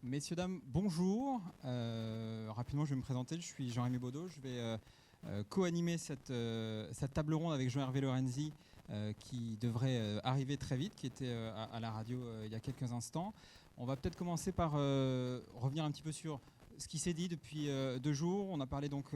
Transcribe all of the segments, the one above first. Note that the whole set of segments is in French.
Messieurs, dames, bonjour. Rapidement, je vais me présenter. Je suis Jean-Rémy Baudot. Je vais co-animer cette table ronde avec Jean-Hervé Lorenzi qui devrait arriver très vite, qui était à la radio il y a quelques instants. On va peut-être commencer par revenir un petit peu sur ce qui s'est dit depuis 2 jours. On a parlé donc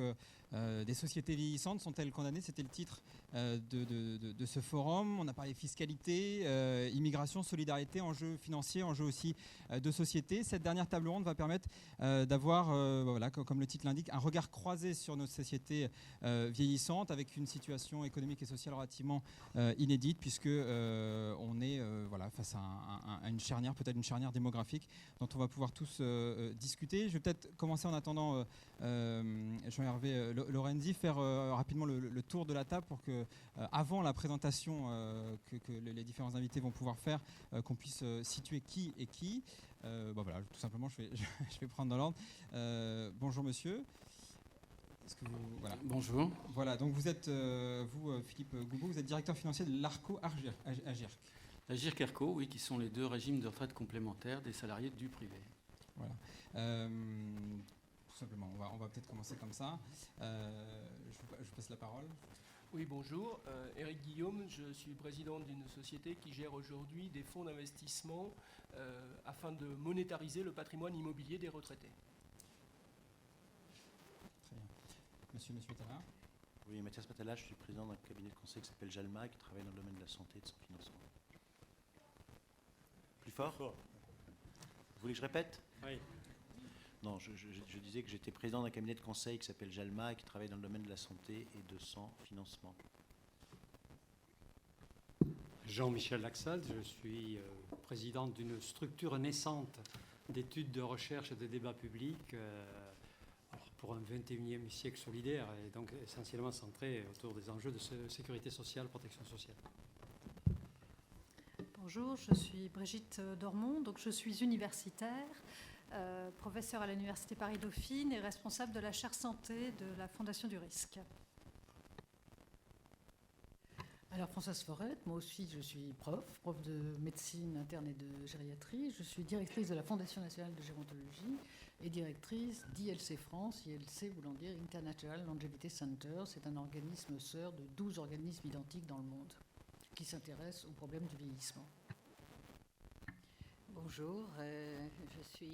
des sociétés vieillissantes. Sont-elles condamnées? C'était le titre de ce forum. On a parlé fiscalité, immigration, solidarité, enjeux financiers, enjeux aussi de société. Cette dernière table ronde va permettre d'avoir, voilà, comme le titre l'indique, un regard croisé sur nos sociétés vieillissantes avec une situation économique et sociale relativement inédite puisque on est voilà, face à une charnière, peut-être une charnière démographique dont on va pouvoir tous discuter. Je vais peut-être commencer en attendant Jean-Hervé Lorenzi, faire rapidement le tour de la table pour que, avant la présentation que les différents invités vont pouvoir faire, qu'on puisse situer qui est qui. Bon, voilà, tout simplement, je vais prendre dans l'ordre. Bonjour monsieur. Voilà. Bonjour. Voilà, donc vous êtes, vous, Philippe Goubeau, vous êtes directeur financier de l'ARCO AGIRC. AGIRC ERCO, oui, qui sont les 2 régimes de retraite complémentaires des salariés du privé. Voilà. Tout simplement, on va peut-être commencer comme ça. Je vous passe la parole. Oui, bonjour. Éric Guillaume, je suis président d'une société qui gère aujourd'hui des fonds d'investissement afin de monétariser le patrimoine immobilier des retraités. Très bien. Monsieur Patala. Oui, Mathias Patala, je suis président d'un cabinet de conseil qui s'appelle Jalma, qui travaille dans le domaine de la santé et de son financement. Plus fort? Vous voulez que je répète? Oui. Non, je disais que j'étais président d'un cabinet de conseil qui s'appelle Jalma et qui travaille dans le domaine de la santé et de son financement. Jean-Michel Laxalt, je suis président d'une structure naissante d'études de recherche et de débat public pour un 21e siècle solidaire et donc essentiellement centré autour des enjeux de sécurité sociale, protection sociale. Bonjour, je suis Brigitte Dormont, donc je suis universitaire, professeure à l'Université Paris-Dauphine et responsable de la chaire santé de la Fondation du Risque. Alors Françoise Forette, moi aussi je suis prof de médecine interne et de gériatrie. Je suis directrice de la Fondation nationale de gérontologie et directrice d'ILC France, ILC voulant dire International Longevity Center. C'est un organisme sœur de 12 organismes identiques dans le monde qui s'intéressent aux problèmes du vieillissement. Bonjour, je suis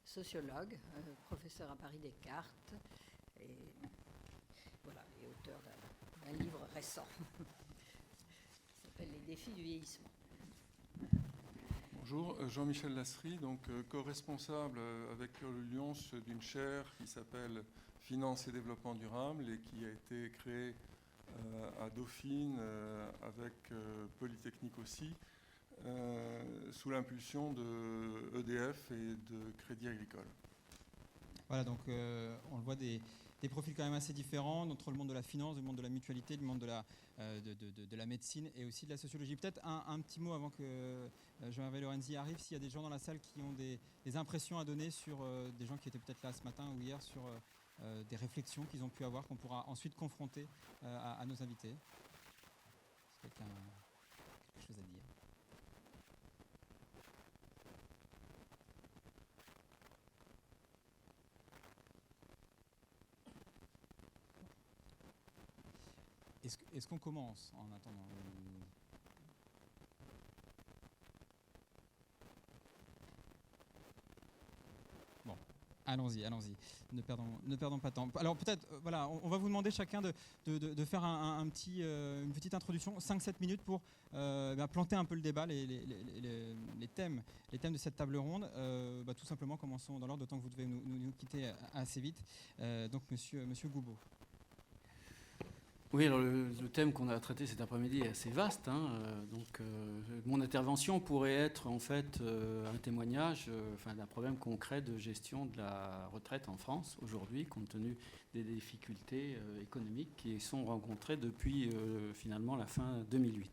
sociologue, professeur à Paris Descartes et, voilà, et auteur d'un livre récent qui s'appelle Les défis du vieillissement. Bonjour, Jean-Michel Lasserie, donc co-responsable avec Lyon d'une chaire qui s'appelle Finance et développement durable et qui a été créée à Dauphine avec Polytechnique aussi, sous l'impulsion de EDF et de Crédit Agricole. Voilà, donc on le voit des profils quand même assez différents entre le monde de la finance, le monde de la mutualité, le monde de la médecine et aussi de la sociologie. Peut-être un petit mot avant que Jean-Hervé Lorenzi arrive, s'il y a des gens dans la salle qui ont des impressions à donner sur des gens qui étaient peut-être là ce matin ou hier sur des réflexions qu'ils ont pu avoir, qu'on pourra ensuite confronter à nos invités. Est-ce que quelqu'un a quelque chose à dire? Est-ce qu'on commence en attendant? Bon, allons-y. Ne perdons pas de temps. Alors peut-être, voilà, on va vous demander chacun de faire une petite introduction, 5-7 minutes pour planter un peu le débat, les thèmes de cette table ronde. Tout simplement, commençons dans l'ordre, d'autant que vous devez nous quitter assez vite. Donc, monsieur Goubeau. Oui, alors le thème qu'on a traité cet après-midi est assez vaste. Mon intervention pourrait être en fait un témoignage d'un problème concret de gestion de la retraite en France aujourd'hui, compte tenu des difficultés économiques qui sont rencontrées depuis finalement la fin 2008.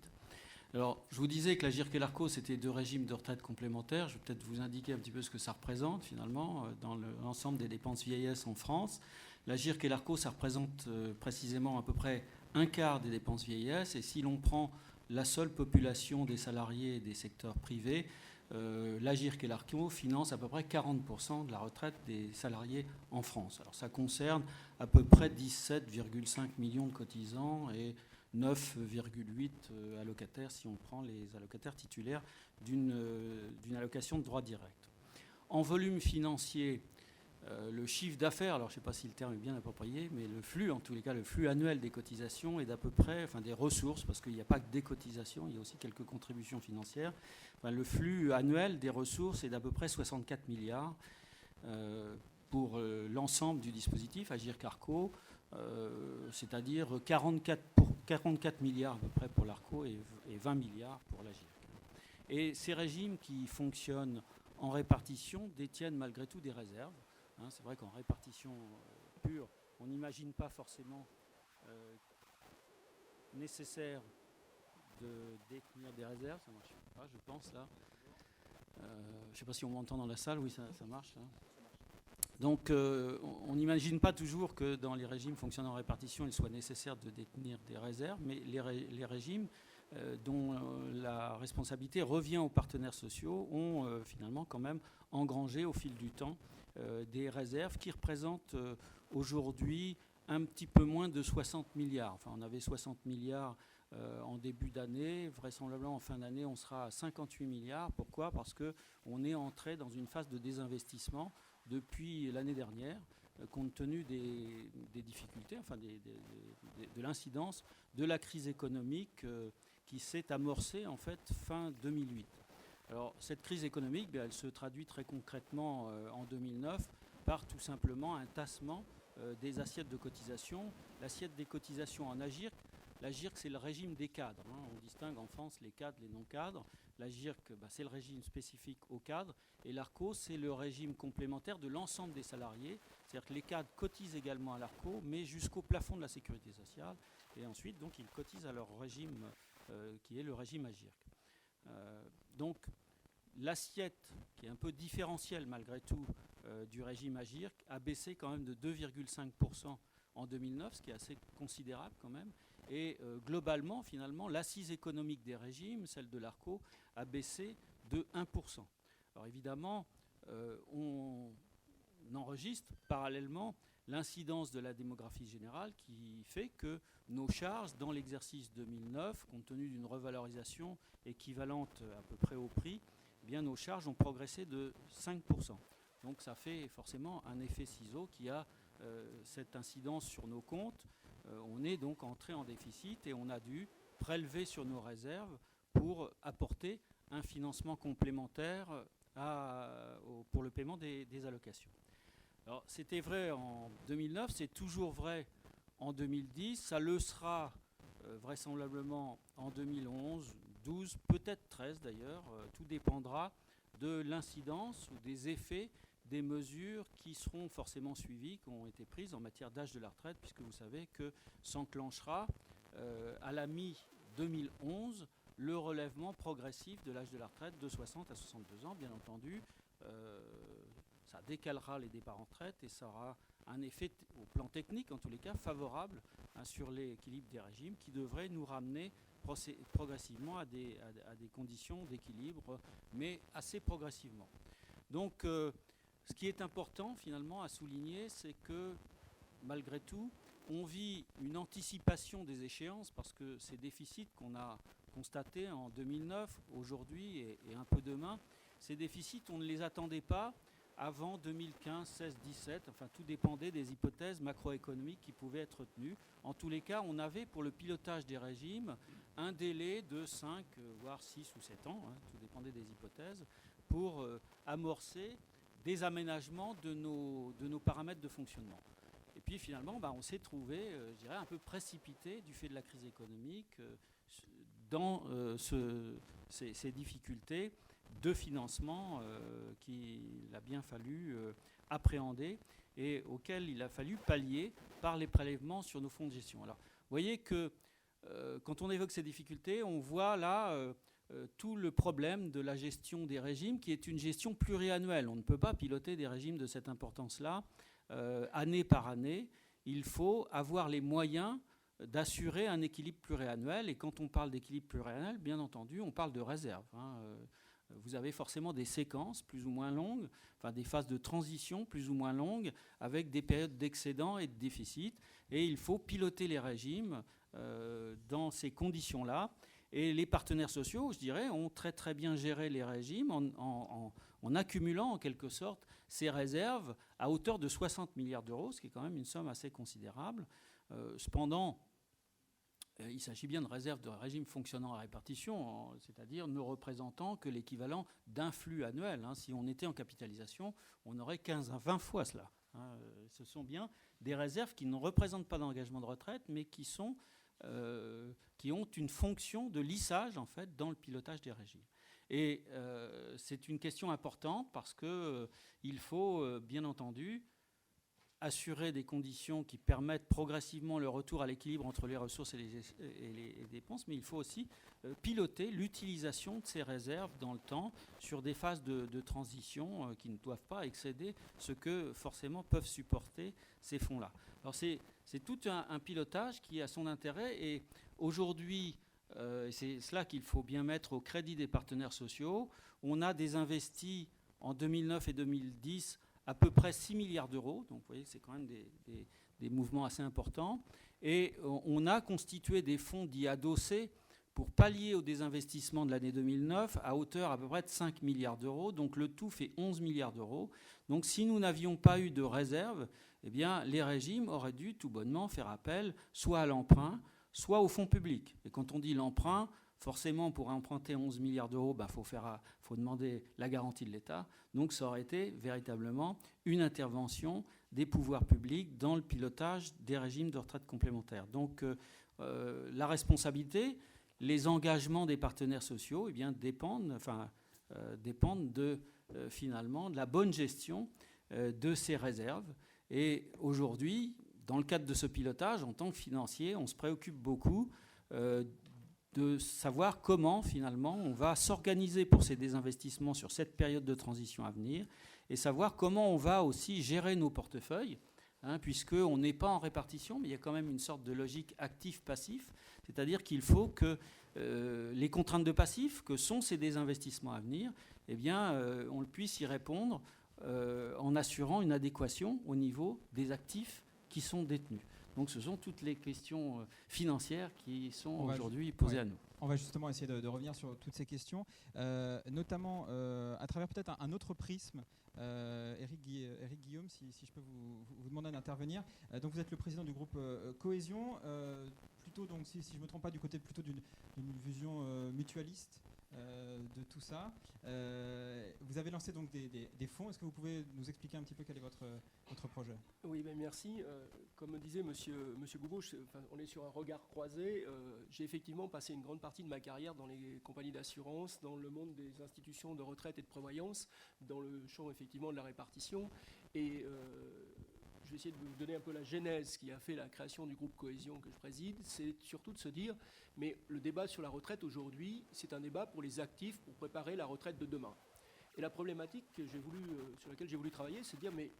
Alors, je vous disais que l'AGIRC et l'ARCO, c'était 2 régimes de retraite complémentaires. Je vais peut-être vous indiquer un petit peu ce que ça représente finalement dans l'ensemble des dépenses vieillesse en France. L'AGIRC et l'ARCO, ça représente précisément à peu près un quart des dépenses vieillesse. Et si l'on prend la seule population des salariés des secteurs privés, l'Agirc et l'Arco financent à peu près 40% de la retraite des salariés en France. Alors ça concerne à peu près 17,5 millions de cotisants et 9,8 allocataires si on prend les allocataires titulaires d'une allocation de droit direct. En volume financier, le chiffre d'affaires, alors je ne sais pas si le terme est bien approprié, mais le flux, en tous les cas, le flux annuel des cotisations est d'à peu près, enfin des ressources, parce qu'il n'y a pas que des cotisations, il y a aussi quelques contributions financières. Enfin, le flux annuel des ressources est d'à peu près 64 milliards pour l'ensemble du dispositif Agirc-Arco, c'est-à-dire 44 milliards à peu près pour l'Arco et 20 milliards pour l'Agirc. Et ces régimes qui fonctionnent en répartition détiennent malgré tout des réserves. C'est vrai qu'en répartition pure, on n'imagine pas forcément nécessaire de détenir des réserves. Ça marche pas, je pense, là. Je ne sais pas si on m'entend dans la salle. Oui, ça marche, là. Donc, on n'imagine pas toujours que dans les régimes fonctionnant en répartition, il soit nécessaire de détenir des réserves, mais les régimes dont la responsabilité revient aux partenaires sociaux ont finalement quand même engrangé au fil du temps des réserves qui représentent aujourd'hui un petit peu moins de 60 milliards. Enfin, on avait 60 milliards en début d'année. Vraisemblablement, en fin d'année, on sera à 58 milliards. Pourquoi ? Parce qu'on est entré dans une phase de désinvestissement depuis l'année dernière, compte tenu des difficultés, enfin de l'incidence de la crise économique qui s'est amorcée en fait fin 2008. Alors cette crise économique, elle se traduit très concrètement en 2009 par tout simplement un tassement des assiettes de cotisation. L'assiette des cotisations en Agirc, l'Agirc c'est le régime des cadres. On distingue en France les cadres, les non-cadres. L'Agirc, c'est le régime spécifique aux cadres. Et l'Arco, c'est le régime complémentaire de l'ensemble des salariés. C'est-à-dire que les cadres cotisent également à l'Arco, mais jusqu'au plafond de la sécurité sociale. Et ensuite, donc, ils cotisent à leur régime, qui est le régime Agirc. Donc, l'assiette, qui est un peu différentielle malgré tout du régime Agirc, a baissé quand même de 2,5% en 2009, ce qui est assez considérable quand même. Et globalement, finalement, l'assise économique des régimes, celle de l'Arco, a baissé de 1%. Alors évidemment, on enregistre parallèlement l'incidence de la démographie générale qui fait que nos charges dans l'exercice 2009, compte tenu d'une revalorisation équivalente à peu près au prix, eh bien nos charges ont progressé de 5%. Donc ça fait forcément un effet ciseau qui a cette incidence sur nos comptes. On est donc entré en déficit et on a dû prélever sur nos réserves pour apporter un financement complémentaire pour le paiement des allocations. Alors, c'était vrai en 2009, c'est toujours vrai en 2010, ça le sera vraisemblablement en 2011, 12, peut-être 13 d'ailleurs, tout dépendra de l'incidence ou des effets des mesures qui seront forcément suivies, qui ont été prises en matière d'âge de la retraite, puisque vous savez que s'enclenchera à la mi-2011 le relèvement progressif de l'âge de la retraite de 60 à 62 ans, bien entendu. Ça décalera les départs en retraite et ça aura un effet, au plan technique en tous les cas, favorable sur l'équilibre des régimes qui devrait nous ramener progressivement à des conditions d'équilibre, mais assez progressivement. Donc, ce qui est important finalement à souligner, c'est que malgré tout, on vit une anticipation des échéances parce que ces déficits qu'on a constatés en 2009, aujourd'hui et un peu demain, ces déficits, on ne les attendait pas avant 2015, 16, 17. Enfin, tout dépendait des hypothèses macroéconomiques qui pouvaient être retenues. En tous les cas, on avait pour le pilotage des régimes un délai de 5, voire 6 ou 7 ans, tout dépendait des hypothèses, pour amorcer des aménagements de nos paramètres de fonctionnement. Et puis finalement, on s'est trouvé, je dirais, un peu précipité du fait de la crise économique dans ces difficultés de financement qu'il a bien fallu appréhender et auxquelles il a fallu pallier par les prélèvements sur nos fonds de gestion. Alors, vous voyez que quand on évoque ces difficultés, on voit là tout le problème de la gestion des régimes, qui est une gestion pluriannuelle. On ne peut pas piloter des régimes de cette importance-là année par année. Il faut avoir les moyens d'assurer un équilibre pluriannuel. Et quand on parle d'équilibre pluriannuel, bien entendu, on parle de réserve. vous avez forcément des séquences plus ou moins longues, enfin des phases de transition plus ou moins longues, avec des périodes d'excédent et de déficit. Et il faut piloter les régimes dans ces conditions-là. Et les partenaires sociaux, je dirais, ont très très bien géré les régimes en accumulant en quelque sorte ces réserves à hauteur de 60 milliards d'euros, ce qui est quand même une somme assez considérable. Cependant, il s'agit bien de réserves de régime fonctionnant à répartition, c'est-à-dire ne représentant que l'équivalent d'un flux annuel. Si on était en capitalisation, on aurait 15 à 20 fois cela. Ce sont bien des réserves qui ne représentent pas d'engagement de retraite, mais qui ont une fonction de lissage en fait dans le pilotage des régimes. Et c'est une question importante parce qu'il faut bien entendu assurer des conditions qui permettent progressivement le retour à l'équilibre entre les ressources et les dépenses, mais il faut aussi piloter l'utilisation de ces réserves dans le temps sur des phases de transition qui ne doivent pas excéder ce que forcément peuvent supporter ces fonds-là. Alors c'est tout un pilotage qui a son intérêt et aujourd'hui, c'est cela qu'il faut bien mettre au crédit des partenaires sociaux. On a désinvesti en 2009 et 2010 à peu près 6 milliards d'euros. Donc vous voyez que c'est quand même des mouvements assez importants. Et on a constitué des fonds dits adossés pour pallier au désinvestissement de l'année 2009 à hauteur à peu près de 5 milliards d'euros. Donc le tout fait 11 milliards d'euros. Donc si nous n'avions pas eu de réserve, eh bien, les régimes auraient dû tout bonnement faire appel soit à l'emprunt, soit au fonds public. Et quand on dit l'emprunt, forcément, pour emprunter 11 milliards d'euros, faut demander la garantie de l'État. Donc ça aurait été véritablement une intervention des pouvoirs publics dans le pilotage des régimes de retraite complémentaire. Donc la responsabilité, les engagements des partenaires sociaux dépendent finalement de la bonne gestion de ces réserves. Et aujourd'hui, dans le cadre de ce pilotage, en tant que financier, on se préoccupe beaucoup de savoir comment, finalement, on va s'organiser pour ces désinvestissements sur cette période de transition à venir et savoir comment on va aussi gérer nos portefeuilles, puisqu'on n'est pas en répartition, mais il y a quand même une sorte de logique actif-passif, c'est-à-dire qu'il faut que les contraintes de passif, que sont ces désinvestissements à venir, on puisse y répondre en assurant une adéquation au niveau des actifs qui sont détenus. Donc ce sont toutes les questions financières qui sont aujourd'hui posées à nous. On va justement essayer de revenir sur toutes ces questions, notamment à travers peut-être un autre prisme. Éric Guillaume, si je peux vous demander d'intervenir. Donc vous êtes le président du groupe Cohésion, plutôt donc si je ne me trompe pas du côté plutôt d'une vision mutualiste de tout ça. Vous avez lancé donc des fonds. Est-ce que vous pouvez nous expliquer un petit peu quel est votre projet ? Oui, merci. Comme disait Monsieur Goubot, on est sur un regard croisé. J'ai effectivement passé une grande partie de ma carrière dans les compagnies d'assurance, dans le monde des institutions de retraite et de prévoyance, dans le champ effectivement de la répartition. Et je vais essayer de vous donner un peu la genèse qui a fait la création du groupe Cohésion que je préside. C'est surtout de se dire, mais le débat sur la retraite aujourd'hui, c'est un débat pour les actifs, pour préparer la retraite de demain. Et la problématique sur laquelle j'ai voulu travailler, c'est de dire, mais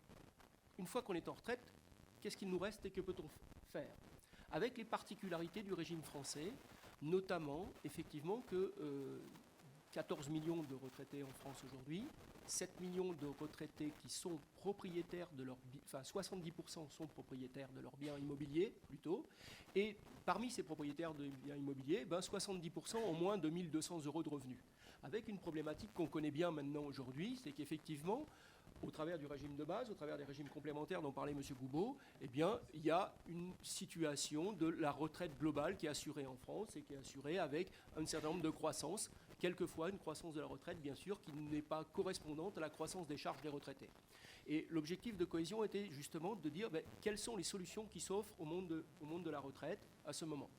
une fois qu'on est en retraite, qu'est-ce qu'il nous reste et que peut-on faire ? Avec les particularités du régime français, notamment, effectivement, que 14 millions de retraités en France aujourd'hui, 7 millions de retraités qui sont propriétaires de leur bien, 70% sont propriétaires de leurs biens immobiliers plutôt, et parmi ces propriétaires de biens immobiliers, 70% ont moins de 1 200 € de revenus. Avec une problématique qu'on connaît bien maintenant aujourd'hui, c'est qu'effectivement, au travers du régime de base, au travers des régimes complémentaires dont parlait M. Goubot, il y a une situation de la retraite globale qui est assurée en France et qui est assurée avec un certain nombre de croissances, quelquefois une croissance de la retraite, bien sûr, qui n'est pas correspondante à la croissance des charges des retraités. Et l'objectif de Cohésion était justement de dire quelles sont les solutions qui s'offrent au monde de la retraite à ce moment.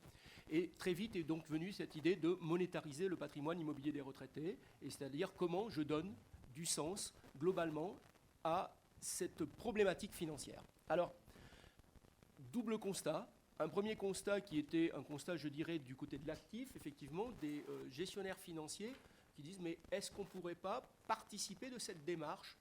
Et très vite est donc venue cette idée de monétariser le patrimoine immobilier des retraités, et c'est-à-dire comment je donne du sens globalement à cette problématique financière. Alors, double constat. Un premier constat qui était un constat, je dirais, du côté de l'actif, effectivement, des gestionnaires financiers qui disent mais est-ce qu'on ne pourrait pas participer de cette démarche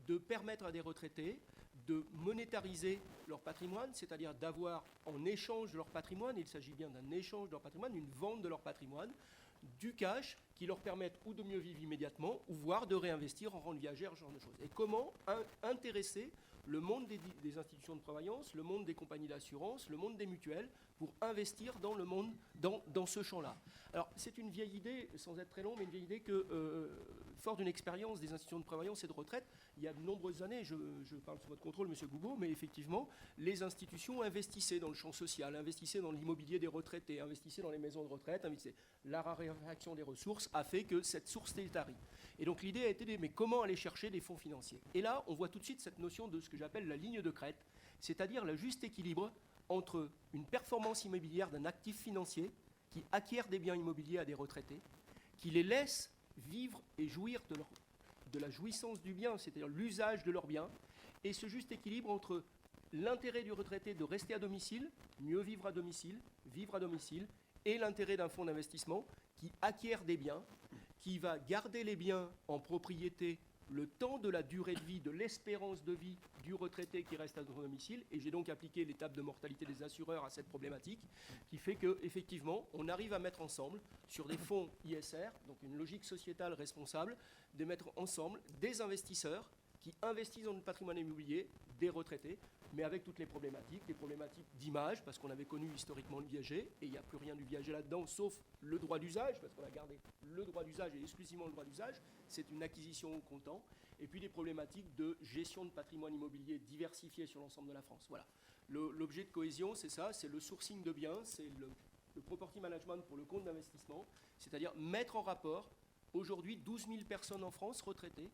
de permettre à des retraités de monétariser leur patrimoine, c'est-à-dire d'avoir en échange de leur patrimoine, il s'agit bien d'un échange de leur patrimoine, une vente de leur patrimoine, du cash qui leur permettent ou de mieux vivre immédiatement, ou voire de réinvestir en rente viagère, ce genre de choses. Et comment intéresser le monde des institutions de prévoyance, le monde des compagnies d'assurance, le monde des mutuelles, pour investir dans le monde, dans ce champ-là. Alors, c'est une vieille idée, sans être très long, mais une vieille idée que, fort d'une expérience des institutions de prévoyance et de retraite, il y a de nombreuses années, je parle sous votre contrôle, M. Goubeau, mais effectivement, les institutions investissaient dans le champ social, investissaient dans l'immobilier des retraités, investissaient dans les maisons de retraite, investissaient. La raréfaction des ressources a fait que cette source est tarie. Et donc l'idée a été, mais comment aller chercher des fonds financiers? Et là, on voit tout de suite cette notion de ce que j'appelle la ligne de crête, c'est-à-dire le juste équilibre entre une performance immobilière d'un actif financier qui acquiert des biens immobiliers à des retraités, qui les laisse vivre et jouir de la jouissance du bien, c'est-à-dire l'usage de leur bien, et ce juste équilibre entre l'intérêt du retraité de rester à domicile, mieux vivre à domicile, et l'intérêt d'un fonds d'investissement qui acquiert des biens, qui va garder les biens en propriété le temps de la durée de vie, de l'espérance de vie du retraité qui reste à son domicile. Et j'ai donc appliqué l'étape de mortalité des assureurs à cette problématique, qui fait qu'effectivement, on arrive à mettre ensemble, sur des fonds ISR, donc une logique sociétale responsable, de mettre ensemble des investisseurs qui investissent dans le patrimoine immobilier, des retraités, mais avec toutes les problématiques d'image, parce qu'on avait connu historiquement le viager, et il n'y a plus rien du viager là-dedans, sauf le droit d'usage, parce qu'on a gardé le droit d'usage et exclusivement le droit d'usage, c'est une acquisition au comptant, et puis des problématiques de gestion de patrimoine immobilier diversifié sur l'ensemble de la France. Voilà. L'objet de cohésion, c'est ça, c'est le sourcing de biens, c'est le property management pour le compte d'investissement, c'est-à-dire mettre en rapport, aujourd'hui, 12 000 personnes en France retraitées,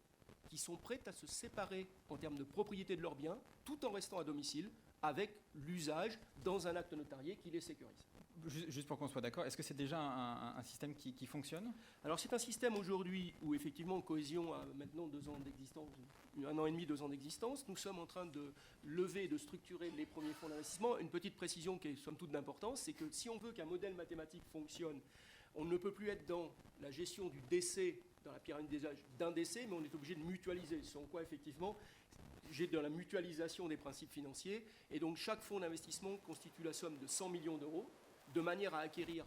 qui sont prêtes à se séparer en termes de propriété de leurs biens, tout en restant à domicile, avec l'usage dans un acte notarié qui les sécurise. Juste pour qu'on soit d'accord, est-ce que c'est déjà un système qui fonctionne? Alors c'est un système aujourd'hui où effectivement Cohésion a maintenant 2 ans d'existence, 1 an et demi, 2 ans d'existence. Nous sommes en train de lever et de structurer les premiers fonds d'investissement. Une petite précision qui est somme toute d'importance, c'est que si on veut qu'un modèle mathématique fonctionne, on ne peut plus être dans la gestion du décès, dans la pyramide des âges d'un décès, mais on est obligé de mutualiser, sans quoi effectivement j'ai de la mutualisation des principes financiers, et donc chaque fonds d'investissement constitue la somme de 100 millions d'euros, de manière à acquérir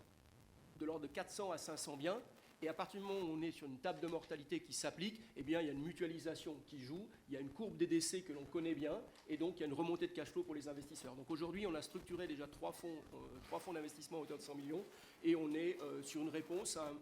de l'ordre de 400 à 500 biens, et à partir du moment où on est sur une table de mortalité qui s'applique, eh bien il y a une mutualisation qui joue, il y a une courbe des décès que l'on connaît bien, et donc il y a une remontée de cash flow pour les investisseurs. Donc aujourd'hui on a structuré déjà 3 fonds d'investissement à hauteur de 100 millions, et on est sur une réponse à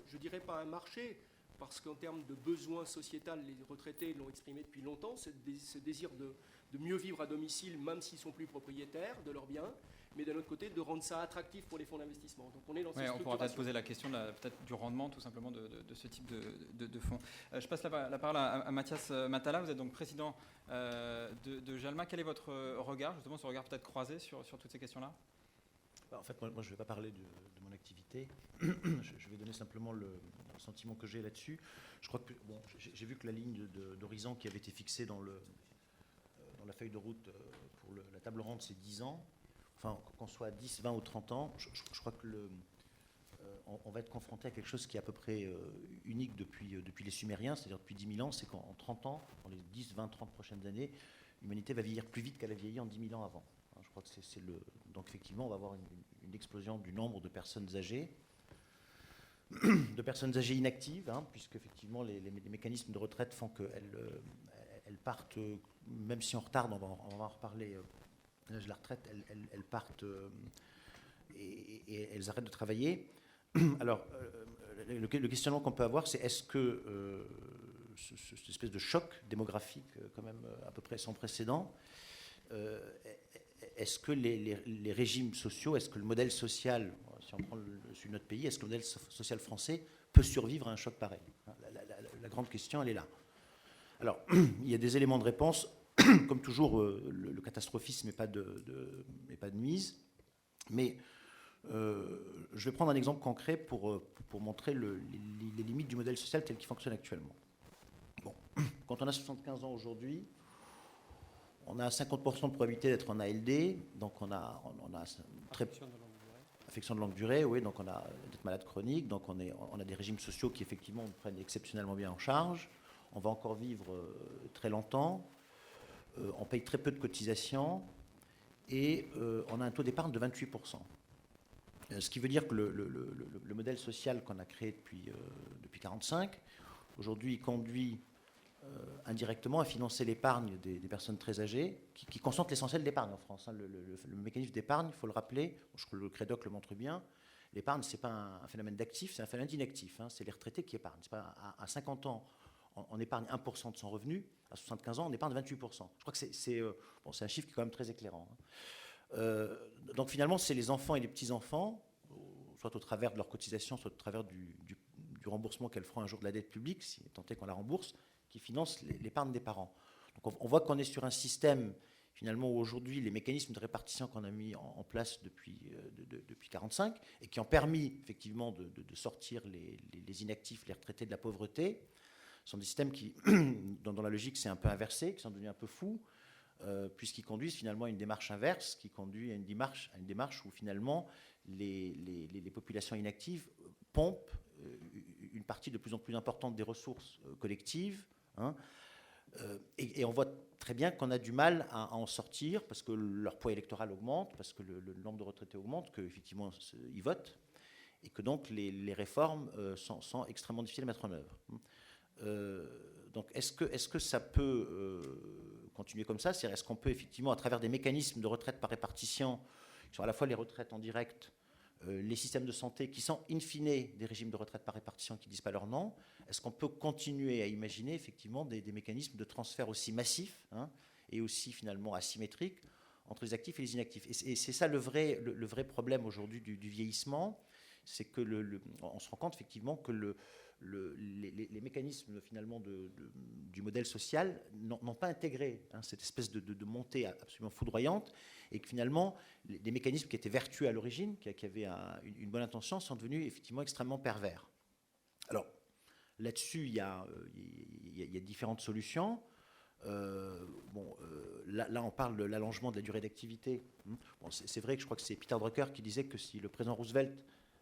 je dirais pas un marché, parce qu'en termes de besoins sociétal, les retraités l'ont exprimé depuis longtemps, ce désir de mieux vivre à domicile, même s'ils ne sont plus propriétaires de leurs biens, mais d'un autre côté, de rendre ça attractif pour les fonds d'investissement. Donc on est dans cette structuration. On pourra peut-être poser la question peut-être du rendement, tout simplement, de ce type de fonds. Je passe la parole à Mathias Matala. Vous êtes donc président de Jalma. Quel est votre regard, justement, ce regard peut-être croisé sur toutes ces questions-là? En fait, moi, je ne vais pas parler de mon activité. Je vais donner simplement le sentiment que j'ai là-dessus. Je crois que j'ai vu que la ligne d'horizon qui avait été fixée dans la feuille de route pour la table ronde, c'est 10 ans. Enfin, qu'on soit à 10, 20 ou 30 ans, je crois que on va être confronté à quelque chose qui est à peu près unique depuis les Sumériens, c'est-à-dire depuis 10 000 ans, c'est qu'en 30 ans, dans les 10, 20, 30 prochaines années, l'humanité va vieillir plus vite qu'elle a vieilli en 10 000 ans avant. Je crois que c'est le... Donc effectivement, on va avoir une explosion du nombre de personnes âgées, inactives, puisque effectivement les mécanismes de retraite font qu'elles partent, même si on retarde, on va en reparler, l'âge de la retraite, elles partent et elles arrêtent de travailler. Alors, le questionnement qu'on peut avoir, c'est est-ce que cette espèce de choc démographique, quand même à peu près sans précédent, est-ce que les régimes sociaux, est-ce que le modèle social, si on prend celui de notre pays, est-ce que le modèle social français peut survivre à un choc pareil? La grande question, elle est là. Alors, il y a des éléments de réponse. Comme toujours, le catastrophisme n'est pas de mise. Mais je vais prendre un exemple concret pour montrer les limites du modèle social tel qu'il fonctionne actuellement. Bon, quand on a 75 ans aujourd'hui, on a 50% de probabilité d'être en ALD, donc on a très affection de longue durée, oui, donc on a d'être malade chronique, donc on a des régimes sociaux qui effectivement nous prennent exceptionnellement bien en charge. On va encore vivre très longtemps. On paye très peu de cotisations et on a un taux d'épargne de 28%. Ce qui veut dire que le modèle social qu'on a créé depuis 1945, aujourd'hui, conduit indirectement à financer l'épargne des personnes très âgées, qui concentrent l'essentiel de l'épargne en France. Hein. Le mécanisme d'épargne, il faut le rappeler, je crois que le Crédoc le montre bien, l'épargne, ce n'est pas un phénomène d'actif, c'est un phénomène d'inactif. Hein. C'est les retraités qui épargnent. C'est pas à 50 ans, on épargne 1% de son revenu, à 75 ans, on épargne 28%. Je crois que c'est un chiffre qui est quand même très éclairant. Hein. Donc finalement, c'est les enfants et les petits-enfants, soit au travers de leur cotisation, soit au travers du remboursement qu'elles feront un jour de la dette publique, si tant est qu'on la rembourse, qui financent l'épargne des parents. Donc on voit qu'on est sur un système, finalement, où aujourd'hui, les mécanismes de répartition qu'on a mis en place depuis 1945, et qui ont permis, effectivement, de sortir les inactifs, les retraités de la pauvreté, sont des systèmes qui, dans la logique, c'est un peu inversé, qui sont devenus un peu fous, puisqu'ils conduisent finalement à une démarche inverse, qui conduit à une démarche où finalement les populations inactives pompent une partie de plus en plus importante des ressources collectives, hein, et on voit très bien qu'on a du mal à en sortir parce que leur poids électoral augmente, parce que le nombre de retraités augmente, qu'effectivement ils votent, et que donc les réformes sont extrêmement difficiles à mettre en œuvre. Donc est-ce que ça peut continuer comme ça? C'est-à-dire, est-ce qu'on peut effectivement, à travers des mécanismes de retraite par répartition, qui sont à la fois les retraites en direct, les systèmes de santé, qui sont in fine des régimes de retraite par répartition qui ne disent pas leur nom, est-ce qu'on peut continuer à imaginer effectivement des mécanismes de transfert aussi massifs, hein, et aussi finalement asymétriques entre les actifs et les inactifs? Et c'est ça le vrai problème aujourd'hui du vieillissement, c'est que on se rend compte effectivement que les mécanismes finalement du modèle social n'ont pas intégré, hein, cette espèce de montée absolument foudroyante, et que finalement les mécanismes qui étaient vertueux à l'origine, qui avaient une bonne intention, sont devenus effectivement extrêmement pervers. Alors là-dessus, il y a différentes solutions. Là, on parle de l'allongement de la durée d'activité. Bon, c'est vrai que je crois que c'est Peter Drucker qui disait que si le président Roosevelt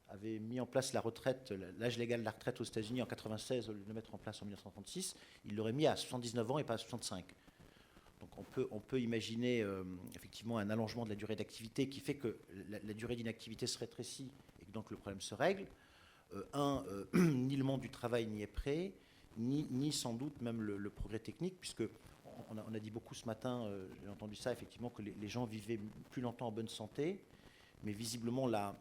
avait mis en place la retraite, l'âge légal de la retraite aux États-Unis en 1996 au lieu de le mettre en place en 1936, il l'aurait mis à 79 ans et pas à 65. Donc on peut imaginer effectivement un allongement de la durée d'activité qui fait que la durée d'inactivité se rétrécit et que donc le problème se règle. Ni le monde du travail n'y est prêt, ni sans doute même le progrès technique, puisque on a dit beaucoup ce matin, j'ai entendu ça effectivement, que les gens vivaient plus longtemps en bonne santé, mais visiblement là,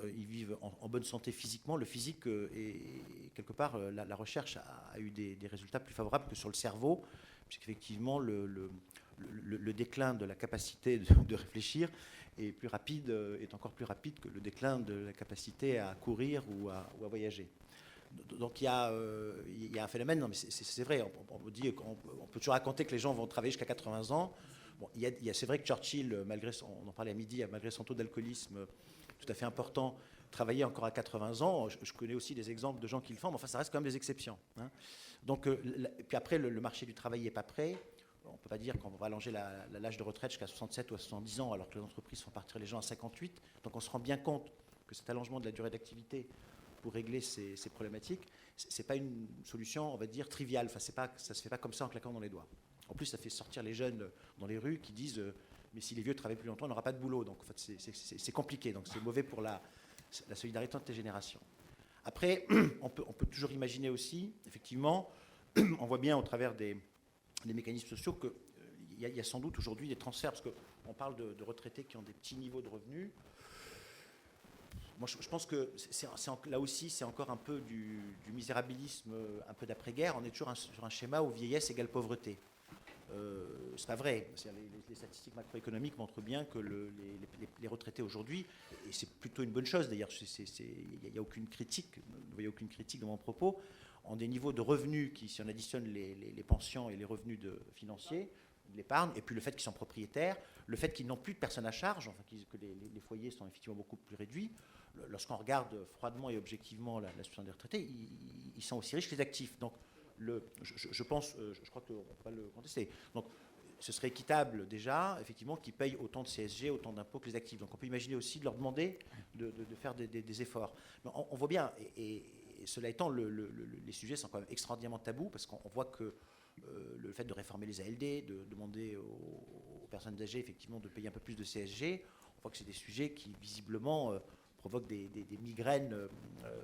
ils vivent en bonne santé physiquement. Le physique, et quelque part, la recherche a eu des résultats plus favorables que sur le cerveau, puisqu'effectivement, le déclin de la capacité de réfléchir est encore plus rapide que le déclin de la capacité à courir ou à voyager. Donc il y a un phénomène, non mais c'est vrai, on peut toujours raconter que les gens vont travailler jusqu'à 80 ans. Bon, c'est vrai que Churchill, on en parlait à midi, malgré son taux d'alcoolisme tout à fait important, travailler encore à 80 ans. Je connais aussi des exemples de gens qui le font, mais enfin, ça reste quand même des exceptions. Hein. Donc, puis après, le marché du travail n'est pas prêt. On ne peut pas dire qu'on va allonger l'âge de retraite jusqu'à 67 ou à 70 ans, alors que les entreprises font partir les gens à 58. Donc, on se rend bien compte que cet allongement de la durée d'activité pour régler ces problématiques, ce n'est pas une solution, on va dire, triviale. Enfin, ça ne se fait pas comme ça en claquant dans les doigts. En plus, ça fait sortir les jeunes dans les rues qui disent mais si les vieux travaillent plus longtemps, on n'aura pas de boulot. Donc, en fait, c'est compliqué. Donc, c'est mauvais pour la solidarité entre les générations. Après, on peut toujours imaginer aussi, effectivement, on voit bien au travers des mécanismes sociaux qu'il y a sans doute aujourd'hui des transferts, parce qu'on parle de retraités qui ont des petits niveaux de revenus. Moi, je pense que là aussi, c'est encore un peu du misérabilisme, un peu d'après-guerre. On est toujours sur un schéma où vieillesse égale pauvreté. C'est pas vrai. Les statistiques macroéconomiques montrent bien que les retraités aujourd'hui, et c'est plutôt une bonne chose d'ailleurs, il n'y a aucune critique, vous voyez aucune critique dans mon propos, ont des niveaux de revenus qui, si on additionne les pensions et les revenus financiers, l'épargne, et puis le fait qu'ils sont propriétaires, le fait qu'ils n'ont plus de personnes à charge, enfin que les foyers sont effectivement beaucoup plus réduits. Lorsqu'on regarde froidement et objectivement la situation des retraités, ils sont aussi riches que les actifs. Donc, je pense, je crois qu'on ne peut pas le contester. Donc, ce serait équitable déjà, effectivement, qu'ils payent autant de CSG, autant d'impôts que les actifs. Donc, on peut imaginer aussi de leur demander de faire des efforts. Mais on voit bien, et cela étant, les sujets sont quand même extraordinairement tabous, parce qu'on voit que le fait de réformer les ALD, de demander aux personnes âgées, effectivement, de payer un peu plus de CSG, on voit que c'est des sujets qui, visiblement, provoque des migraines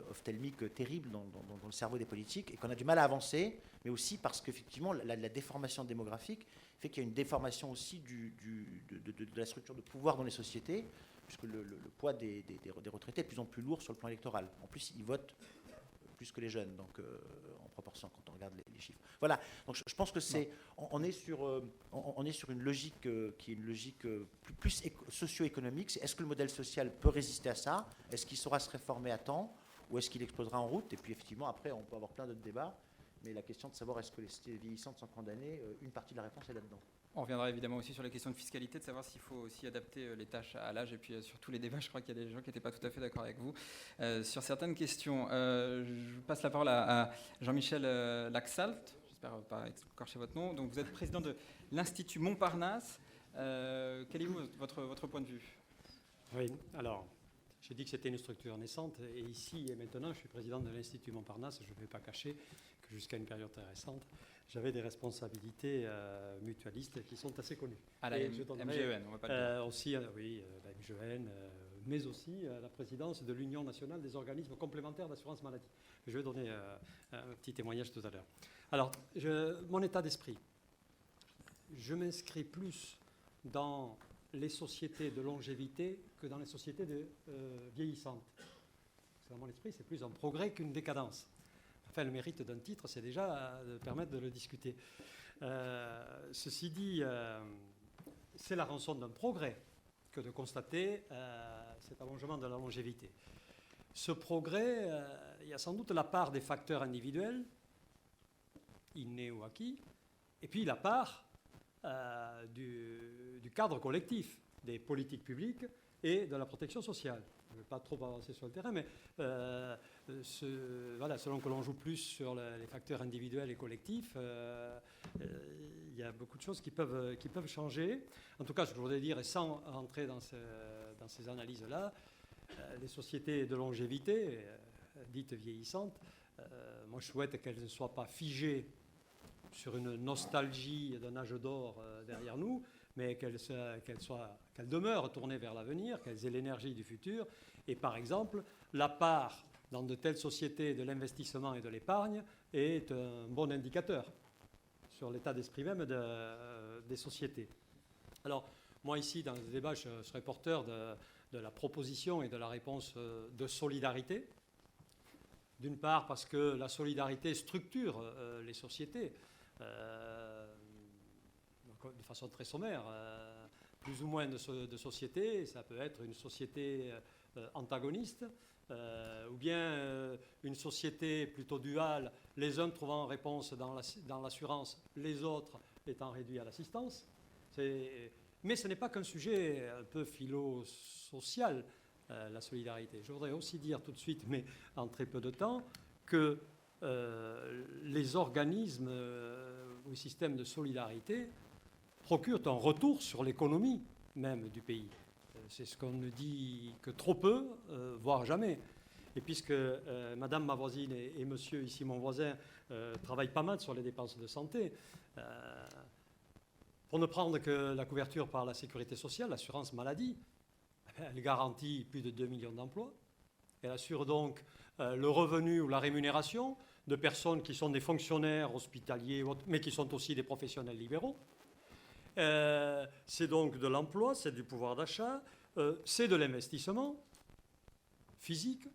ophtalmiques terribles dans le cerveau des politiques, et qu'on a du mal à avancer, mais aussi parce qu'effectivement, la déformation démographique fait qu'il y a une déformation aussi de la structure de pouvoir dans les sociétés, puisque le poids des retraités est de plus en plus lourd sur le plan électoral. En plus, ils votent plus que les jeunes, donc en proportion quand on regarde les chiffres. Voilà, donc je pense que on est sur une logique qui est une logique plus socio-économique. Est-ce que le modèle social peut résister à ça? Est-ce qu'il saura se réformer à temps? Ou est-ce qu'il explosera en route? Et puis effectivement, après, on peut avoir plein d'autres débats, mais la question de savoir est-ce que les cités vieillissantes sont condamnées, une partie de la réponse est là-dedans. On reviendra évidemment aussi sur les questions de fiscalité, de savoir s'il faut aussi adapter les tâches à l'âge. Et puis sur tous les débats, je crois qu'il y a des gens qui n'étaient pas tout à fait d'accord avec vous sur certaines questions. Je passe la parole à Jean-Michel Laxalt. J'espère pas écorcher votre nom. Donc vous êtes président de l'Institut Montparnasse. Quel est votre point de vue? Oui, alors, j'ai dit que c'était une structure naissante. Et ici et maintenant, je suis président de l'Institut Montparnasse. Je ne vais pas cacher que jusqu'à une période très récente, j'avais des responsabilités mutualistes qui sont assez connues. À la MGEN, on va pas le dire. Aussi, oui, la MGEN, mais aussi la présidence de l'Union nationale des organismes complémentaires d'assurance maladie. Je vais donner un petit témoignage tout à l'heure. Alors, mon état d'esprit, je m'inscris plus dans les sociétés de longévité que dans les sociétés vieillissantes. Dans mon esprit, c'est plus un progrès qu'une décadence. Enfin, le mérite d'un titre, c'est déjà de permettre de le discuter. Ceci dit, c'est la rançon d'un progrès que de constater cet allongement de la longévité. Ce progrès, il y a sans doute la part des facteurs individuels, innés ou acquis, et puis la part du cadre collectif, des politiques publiques et de la protection sociale. Je ne vais pas trop avancer sur le terrain, mais selon que l'on joue plus sur les facteurs individuels et collectifs, il y a beaucoup de choses qui peuvent changer. En tout cas, je voudrais dire, et sans rentrer dans ces analyses-là, les sociétés de longévité, dites vieillissantes, moi je souhaite qu'elles ne soient pas figées sur une nostalgie d'un âge d'or derrière nous, mais qu'elles demeurent tournées vers l'avenir, qu'elles aient l'énergie du futur. Et par exemple, la part dans de telles sociétés de l'investissement et de l'épargne est un bon indicateur sur l'état d'esprit même des sociétés. Alors, moi ici, dans ce débat, je serai porteur de la proposition et de la réponse de solidarité. D'une part, parce que la solidarité structure les sociétés. De façon très sommaire, plus ou moins de sociétés, ça peut être une société antagoniste, ou bien une société plutôt duale, les uns trouvant réponse dans l'assurance, les autres étant réduits à l'assistance. Mais ce n'est pas qu'un sujet un peu philo-social, la solidarité. Je voudrais aussi dire tout de suite, mais en très peu de temps, que les organismes ou systèmes de solidarité procurent un retour sur l'économie même du pays. C'est ce qu'on ne dit que trop peu, voire jamais. Et puisque Madame ma voisine et Monsieur, ici mon voisin, travaillent pas mal sur les dépenses de santé, pour ne prendre que la couverture par la sécurité sociale, l'assurance maladie, elle garantit plus de 2 millions d'emplois. Elle assure donc le revenu ou la rémunération de personnes qui sont des fonctionnaires hospitaliers, mais qui sont aussi des professionnels libéraux. C'est donc de l'emploi, c'est du pouvoir d'achat, c'est de l'investissement physique,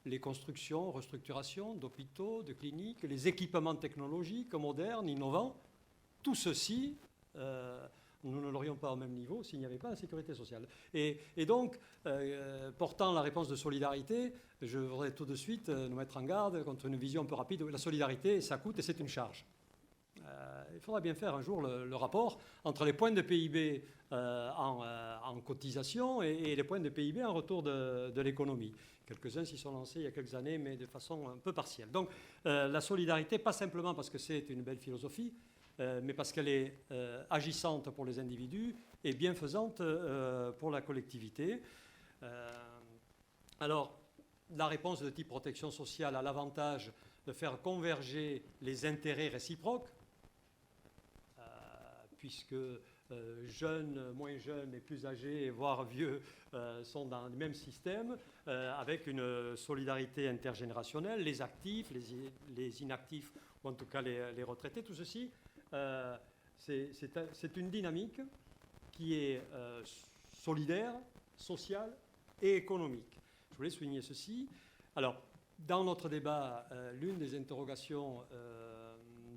les constructions, restructurations d'hôpitaux, de cliniques, les équipements technologiques modernes, innovants. Tout ceci, nous ne l'aurions pas au même niveau s'il n'y avait pas la sécurité sociale. Et donc, portant la réponse de solidarité, je voudrais tout de suite nous mettre en garde contre une vision un peu rapide. La solidarité, ça coûte et c'est une charge. Il faudra bien faire un jour le rapport entre les points de PIB en cotisation et les points de PIB en retour de l'économie. Quelques-uns s'y sont lancés il y a quelques années, mais de façon un peu partielle. Donc la solidarité, pas simplement parce que c'est une belle philosophie, mais parce qu'elle est agissante pour les individus et bienfaisante pour la collectivité. Alors, la réponse de type protection sociale a l'avantage de faire converger les intérêts réciproques, puisque jeunes, moins jeunes et plus âgés, voire vieux, sont dans le même système, avec une solidarité intergénérationnelle, les actifs, les inactifs, ou en tout cas les retraités, tout ceci, c'est une dynamique qui est solidaire, sociale et économique. Je voulais souligner ceci. Alors, dans notre débat, l'une des interrogations,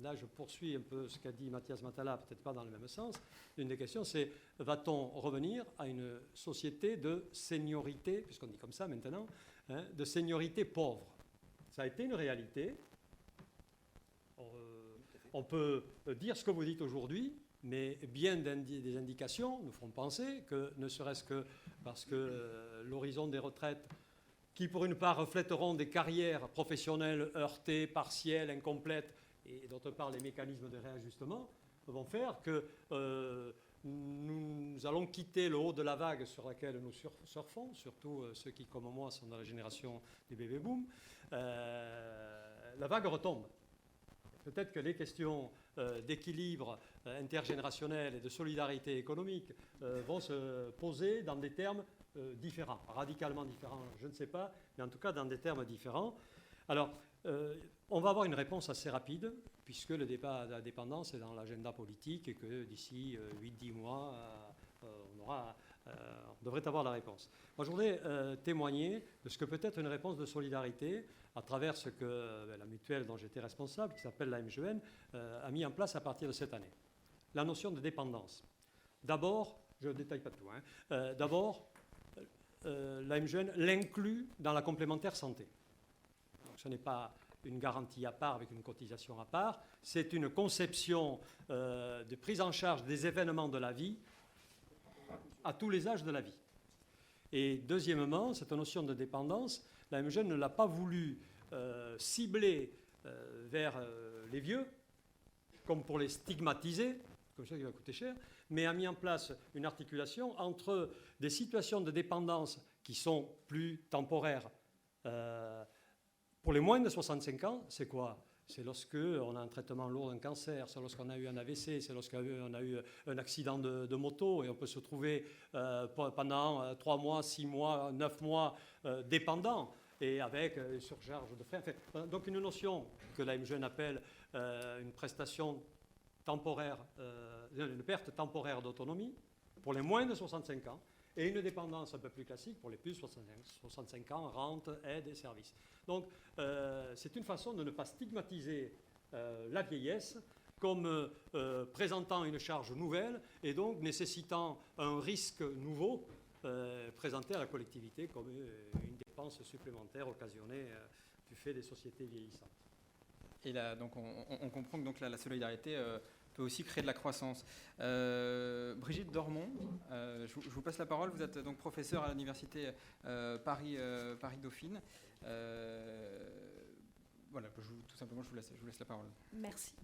là je poursuis un peu ce qu'a dit Mathias Matala, peut-être pas dans le même sens, l'une des questions c'est, va-t-on revenir à une société de seniorité, puisqu'on dit comme ça maintenant, hein, de seniorité pauvre? Ça a été une réalité. On peut dire ce que vous dites aujourd'hui, mais bien des indications nous font penser que, ne serait-ce que parce que l'horizon des retraites, qui pour une part reflèteront des carrières professionnelles heurtées, partielles, incomplètes, et d'autre part les mécanismes de réajustement, vont faire que nous allons quitter le haut de la vague sur laquelle nous surfons, surtout ceux qui, comme moi, sont dans la génération des bébés-boom. La vague retombe. Peut-être que les questions d'équilibre intergénérationnel et de solidarité économique vont se poser dans des termes différents, radicalement différents, je ne sais pas, mais en tout cas dans des termes différents. Alors, on va avoir une réponse assez rapide, puisque le débat de la dépendance est dans l'agenda politique et que d'ici 8-10 mois, on devrait avoir la réponse. Moi, je voudrais témoigner de ce que peut être une réponse de solidarité à travers ce que la mutuelle dont j'étais responsable, qui s'appelle la MGN, a mis en place à partir de cette année. La notion de dépendance. D'abord, je ne détaille pas tout, hein, d'abord, la MGN l'inclut dans la complémentaire santé. Donc, ce n'est pas une garantie à part avec une cotisation à part, c'est une conception de prise en charge des événements de la vie à tous les âges de la vie. Et deuxièmement, cette notion de dépendance, la MGN ne l'a pas voulu cibler vers les vieux, comme pour les stigmatiser, comme ça qui va coûter cher, mais a mis en place une articulation entre des situations de dépendance qui sont plus temporaires. Pour les moins de 65 ans, c'est quoi? C'est lorsqu'on a un traitement lourd d'un cancer, c'est lorsqu'on a eu un AVC, c'est lorsqu'on a eu un accident de moto et on peut se trouver pendant 3 mois, 6 mois, 9 mois dépendant et avec surcharge de frais. Enfin, donc une notion que la MGN appelle une prestation temporaire, une perte temporaire d'autonomie pour les moins de 65 ans et une dépendance un peu plus classique pour les plus de 65 ans, rente, aide et services. Donc, c'est une façon de ne pas stigmatiser la vieillesse comme présentant une charge nouvelle et donc nécessitant un risque nouveau présenté à la collectivité comme une dépense supplémentaire occasionnée du fait des sociétés vieillissantes. Et là, donc on comprend que donc, la solidarité peut aussi créer de la croissance. Brigitte Dormont, je vous passe la parole. Vous êtes donc professeure à l'université Paris-Dauphine. Voilà, tout simplement, je vous laisse la parole. Merci.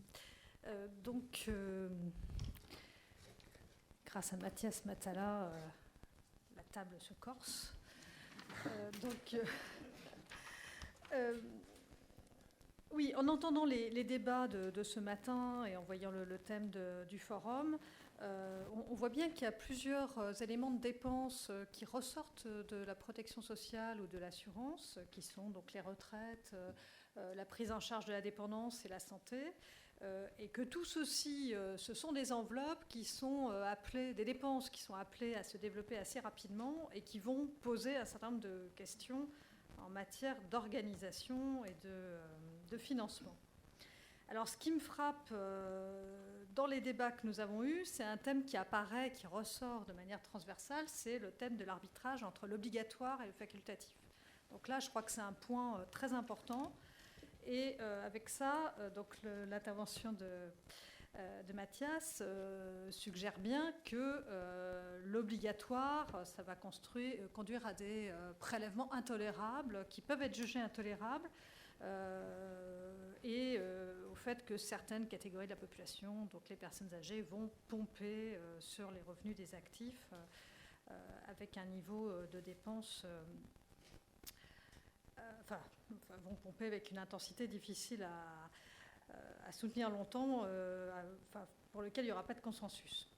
Grâce à Mathias Matala, la table se corse. Oui, en entendant les débats de ce matin et en voyant le thème du forum, on voit bien qu'il y a plusieurs éléments de dépenses qui ressortent de la protection sociale ou de l'assurance, qui sont donc les retraites, la prise en charge de la dépendance et la santé, et que tout ceci, ce sont des enveloppes qui sont appelées, des dépenses qui sont appelées à se développer assez rapidement et qui vont poser un certain nombre de questions en matière d'organisation et de financement. Alors, ce qui me frappe dans les débats que nous avons eus, c'est un thème qui apparaît, qui ressort de manière transversale, c'est le thème de l'arbitrage entre l'obligatoire et le facultatif. Donc là, je crois que c'est un point très important. Et avec ça, l'intervention de Mathias suggère bien que l'obligatoire, ça va conduire à des prélèvements intolérables, qui peuvent être jugés intolérables, et au fait que certaines catégories de la population, donc les personnes âgées, vont pomper sur les revenus des actifs avec un niveau de dépenses... vont pomper avec une intensité difficile à soutenir longtemps, pour lequel il n'y aura pas de consensus.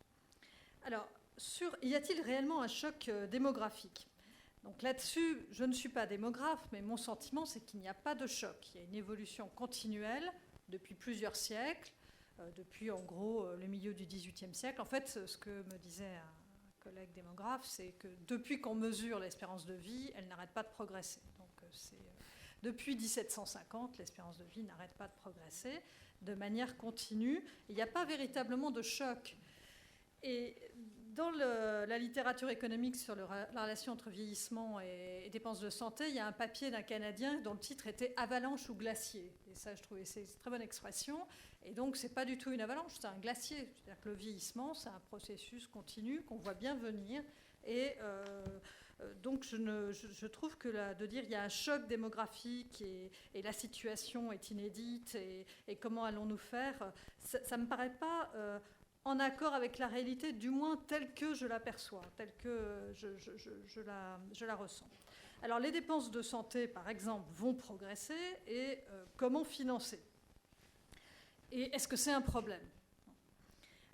Alors, y a-t-il réellement un choc démographique ? Donc là-dessus, je ne suis pas démographe, mais mon sentiment, c'est qu'il n'y a pas de choc. Il y a une évolution continuelle depuis plusieurs siècles, depuis en gros le milieu du XVIIIe siècle. En fait, ce que me disait un collègue démographe, c'est que depuis qu'on mesure l'espérance de vie, elle n'arrête pas de progresser. Donc depuis 1750, l'espérance de vie n'arrête pas de progresser de manière continue. Il n'y a pas véritablement de choc. Et dans la littérature économique sur la relation entre vieillissement et dépenses de santé, il y a un papier d'un Canadien dont le titre était « Avalanche ou glacier ». Et ça, je trouvais c'est une très bonne expression. Et donc, ce n'est pas du tout une avalanche, c'est un glacier. C'est-à-dire que le vieillissement, c'est un processus continu qu'on voit bien venir. Et donc, je trouve que de dire qu'il y a un choc démographique et la situation est inédite et comment allons-nous faire, ça ne me paraît pas en accord avec la réalité, du moins telle que je l'aperçois, telle que je la ressens. Alors, les dépenses de santé, par exemple, vont progresser et comment financer ? Et est-ce que c'est un problème ?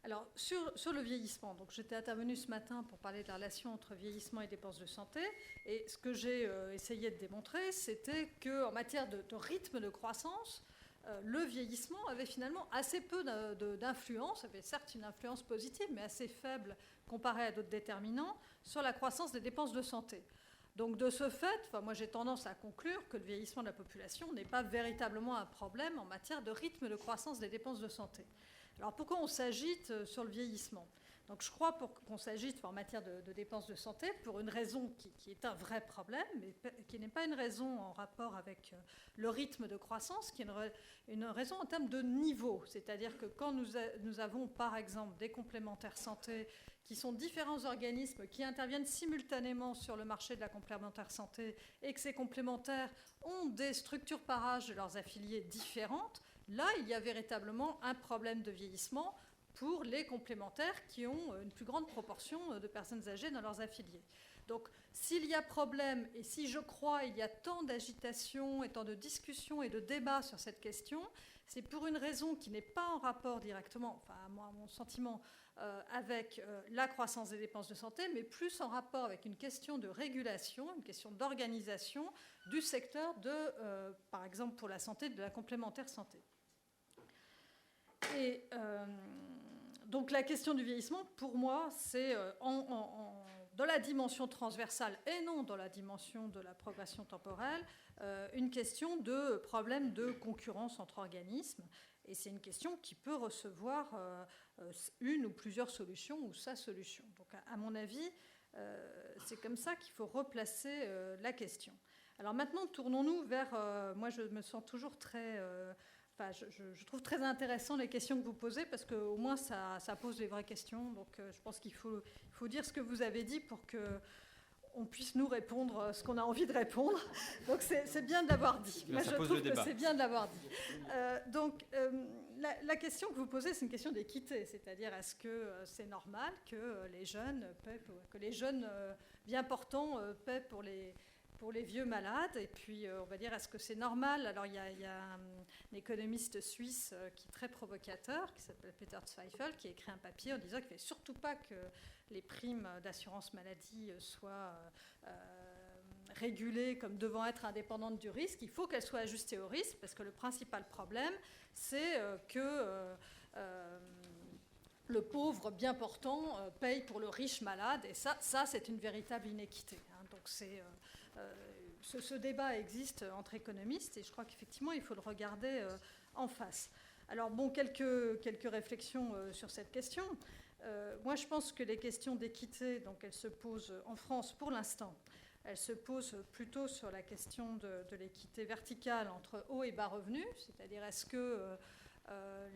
Alors, sur le vieillissement, donc j'étais intervenue ce matin pour parler de la relation entre vieillissement et dépenses de santé, et ce que j'ai essayé de démontrer, c'était qu'en matière de rythme de croissance, le vieillissement avait finalement assez peu d'influence, avait certes une influence positive, mais assez faible comparée à d'autres déterminants, sur la croissance des dépenses de santé. Donc de ce fait, moi j'ai tendance à conclure que le vieillissement de la population n'est pas véritablement un problème en matière de rythme de croissance des dépenses de santé. Alors pourquoi on s'agite sur le vieillissement ? Donc je crois qu'on s'agite en matière de dépenses de santé pour une raison qui est un vrai problème, mais qui n'est pas une raison en rapport avec le rythme de croissance, qui est une raison en termes de niveau. C'est-à-dire que quand nous avons par exemple des complémentaires santé qui sont différents organismes qui interviennent simultanément sur le marché de la complémentaire santé et que ces complémentaires ont des structures par âge de leurs affiliés différentes, là il y a véritablement un problème de vieillissement pour les complémentaires qui ont une plus grande proportion de personnes âgées dans leurs affiliés. Donc, s'il y a problème, et si je crois il y a tant d'agitation et tant de discussions et de débats sur cette question, c'est pour une raison qui n'est pas en rapport directement, enfin, à mon sentiment, avec la croissance des dépenses de santé, mais plus en rapport avec une question de régulation, une question d'organisation du secteur par exemple, pour la santé, de la complémentaire santé. Et donc la question du vieillissement, pour moi, c'est dans la dimension transversale et non dans la dimension de la progression temporelle, une question de problème de concurrence entre organismes. Et c'est une question qui peut recevoir une ou plusieurs solutions ou sa solution. Donc à mon avis, c'est comme ça qu'il faut replacer la question. Alors maintenant, tournons-nous vers... moi, je me sens toujours très... je trouve très intéressant les questions que vous posez parce qu'au moins ça pose les vraies questions. Donc je pense qu'il faut dire ce que vous avez dit pour qu'on puisse nous répondre ce qu'on a envie de répondre. Donc c'est bien de l'avoir dit. Moi je trouve que c'est bien de l'avoir dit. Donc la question que vous posez, c'est une question d'équité. C'est-à-dire est-ce que c'est normal que les jeunes paient, que les jeunes bien portants paient pour les vieux malades, et puis on va dire, est-ce que c'est normal ? Alors il y a un économiste suisse qui est très provocateur, qui s'appelle Peter Zweifel, qui a écrit un papier en disant qu'il ne fallait surtout pas que les primes d'assurance maladie soient régulées comme devant être indépendantes du risque. Il faut qu'elles soient ajustées au risque, parce que le principal problème, c'est que le pauvre bien portant paye pour le riche malade, et ça c'est une véritable inéquité. Donc ce débat existe entre économistes et je crois qu'effectivement il faut le regarder en face. Alors bon, quelques réflexions sur cette question. Moi je pense que les questions d'équité, donc elles se posent en France pour l'instant, elles se posent plutôt sur la question de l'équité verticale entre haut et bas revenus, c'est-à-dire est-ce que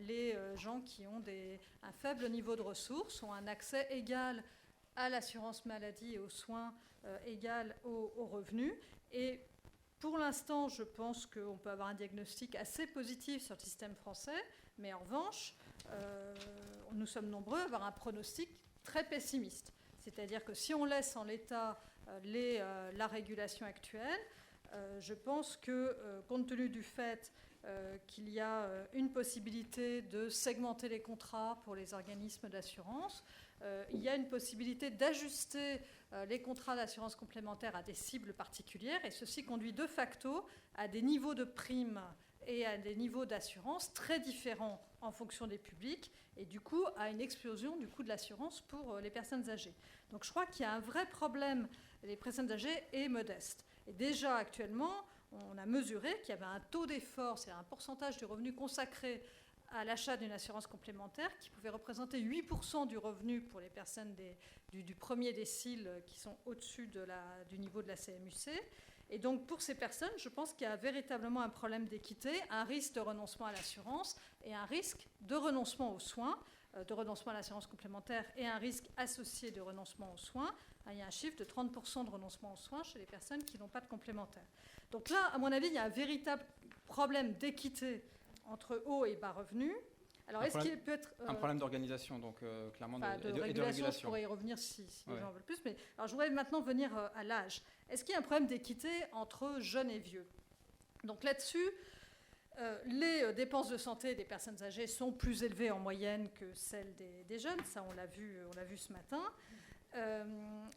les gens qui ont un faible niveau de ressources ont un accès égal à l'assurance maladie et aux soins égal aux revenus. Et pour l'instant, je pense qu'on peut avoir un diagnostic assez positif sur le système français, mais en revanche, nous sommes nombreux à avoir un pronostic très pessimiste. C'est-à-dire que si on laisse en l'état la régulation actuelle, je pense que, compte tenu du fait qu'il y a une possibilité de segmenter les contrats pour les organismes d'assurance. Il y a une possibilité d'ajuster les contrats d'assurance complémentaire à des cibles particulières, et ceci conduit de facto à des niveaux de primes et à des niveaux d'assurance très différents en fonction des publics, et du coup à une explosion du coût de l'assurance pour les personnes âgées. Donc je crois qu'il y a un vrai problème. Les personnes âgées est modeste. Et déjà actuellement, on a mesuré qu'il y avait un taux d'effort, c'est un pourcentage du revenu consacré à l'achat d'une assurance complémentaire qui pouvait représenter 8% du revenu pour les personnes du premier décile qui sont au-dessus du niveau de la CMUC. Et donc pour ces personnes, je pense qu'il y a véritablement un problème d'équité, un risque de renoncement à l'assurance et un risque de renoncement aux soins, de renoncement à l'assurance complémentaire et un risque associé de renoncement aux soins. Il y a un chiffre de 30% de renoncement aux soins chez les personnes qui n'ont pas de complémentaire. Donc là, à mon avis, il y a un véritable problème d'équité entre haut et bas revenus. Alors, est-ce qu'il peut être... un problème d'organisation, donc clairement, de régulation. Je pourrais y revenir si les gens veulent plus. Mais, alors, je voudrais maintenant venir à l'âge. Est-ce qu'il y a un problème d'équité entre jeunes et vieux? Donc là-dessus, les dépenses de santé des personnes âgées sont plus élevées en moyenne que celles des jeunes. Ça, on l'a vu ce matin.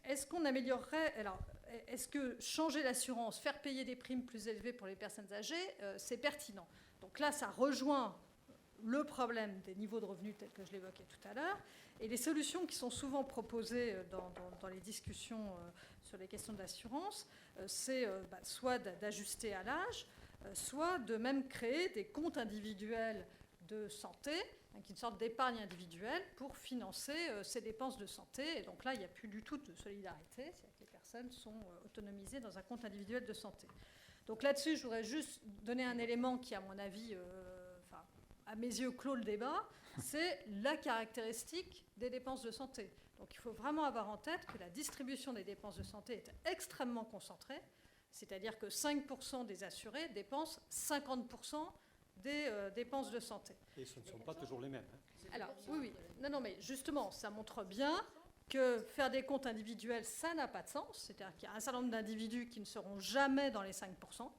Est-ce qu'on améliorerait... Alors, est-ce que changer l'assurance, faire payer des primes plus élevées pour les personnes âgées, c'est pertinent? Donc là, ça rejoint le problème des niveaux de revenus tels que je l'évoquais tout à l'heure. Et les solutions qui sont souvent proposées dans les discussions sur les questions d'assurance, c'est soit d'ajuster à l'âge, soit de même créer des comptes individuels de santé, une sorte d'épargne individuelle pour financer ces dépenses de santé. Et donc là, il n'y a plus du tout de solidarité, c'est-à-dire que les personnes sont autonomisées dans un compte individuel de santé. Donc là-dessus, je voudrais juste donner un élément qui, à mon avis, à mes yeux, clôt le débat, c'est la caractéristique des dépenses de santé. Donc il faut vraiment avoir en tête que la distribution des dépenses de santé est extrêmement concentrée, c'est-à-dire que 5% des assurés dépensent 50% des dépenses de santé. Et ce ne sont pas toujours les mêmes. Alors, oui. Non, mais justement, ça montre bien que faire des comptes individuels, ça n'a pas de sens. C'est-à-dire qu'il y a un certain nombre d'individus qui ne seront jamais dans les 5%.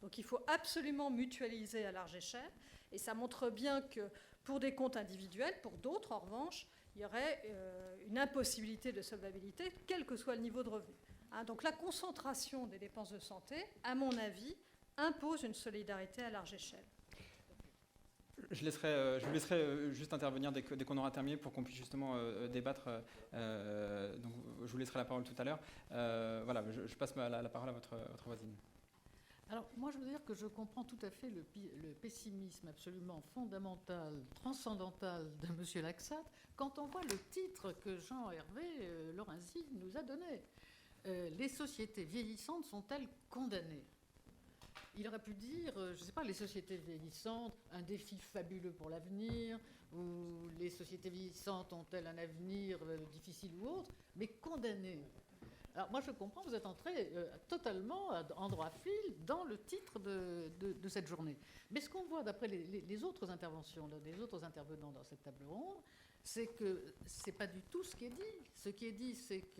Donc il faut absolument mutualiser à large échelle. Et ça montre bien que pour des comptes individuels, pour d'autres, en revanche, il y aurait une impossibilité de solvabilité, quel que soit le niveau de revenu. Donc la concentration des dépenses de santé, à mon avis, impose une solidarité à large échelle. Je vous laisserai juste intervenir dès qu'on aura terminé pour qu'on puisse justement débattre. Donc, je vous laisserai la parole tout à l'heure. Voilà, je passe la parole à votre voisine. Alors, moi, je veux dire que je comprends tout à fait le pessimisme absolument fondamental, transcendantal de M. Laxat quand on voit le titre que Jean-Hervé Lorenzi nous a donné. Les sociétés vieillissantes sont-elles condamnées? Il aurait pu dire, je ne sais pas, les sociétés vieillissantes, un défi fabuleux pour l'avenir, ou les sociétés vieillissantes ont-elles un avenir difficile ou autre, mais condamnées. Alors moi je comprends, vous êtes entré totalement en droit fil dans le titre de cette journée. Mais ce qu'on voit d'après les autres interventions, les autres intervenants dans cette table ronde, c'est que ce n'est pas du tout ce qui est dit. Ce qui est dit, c'est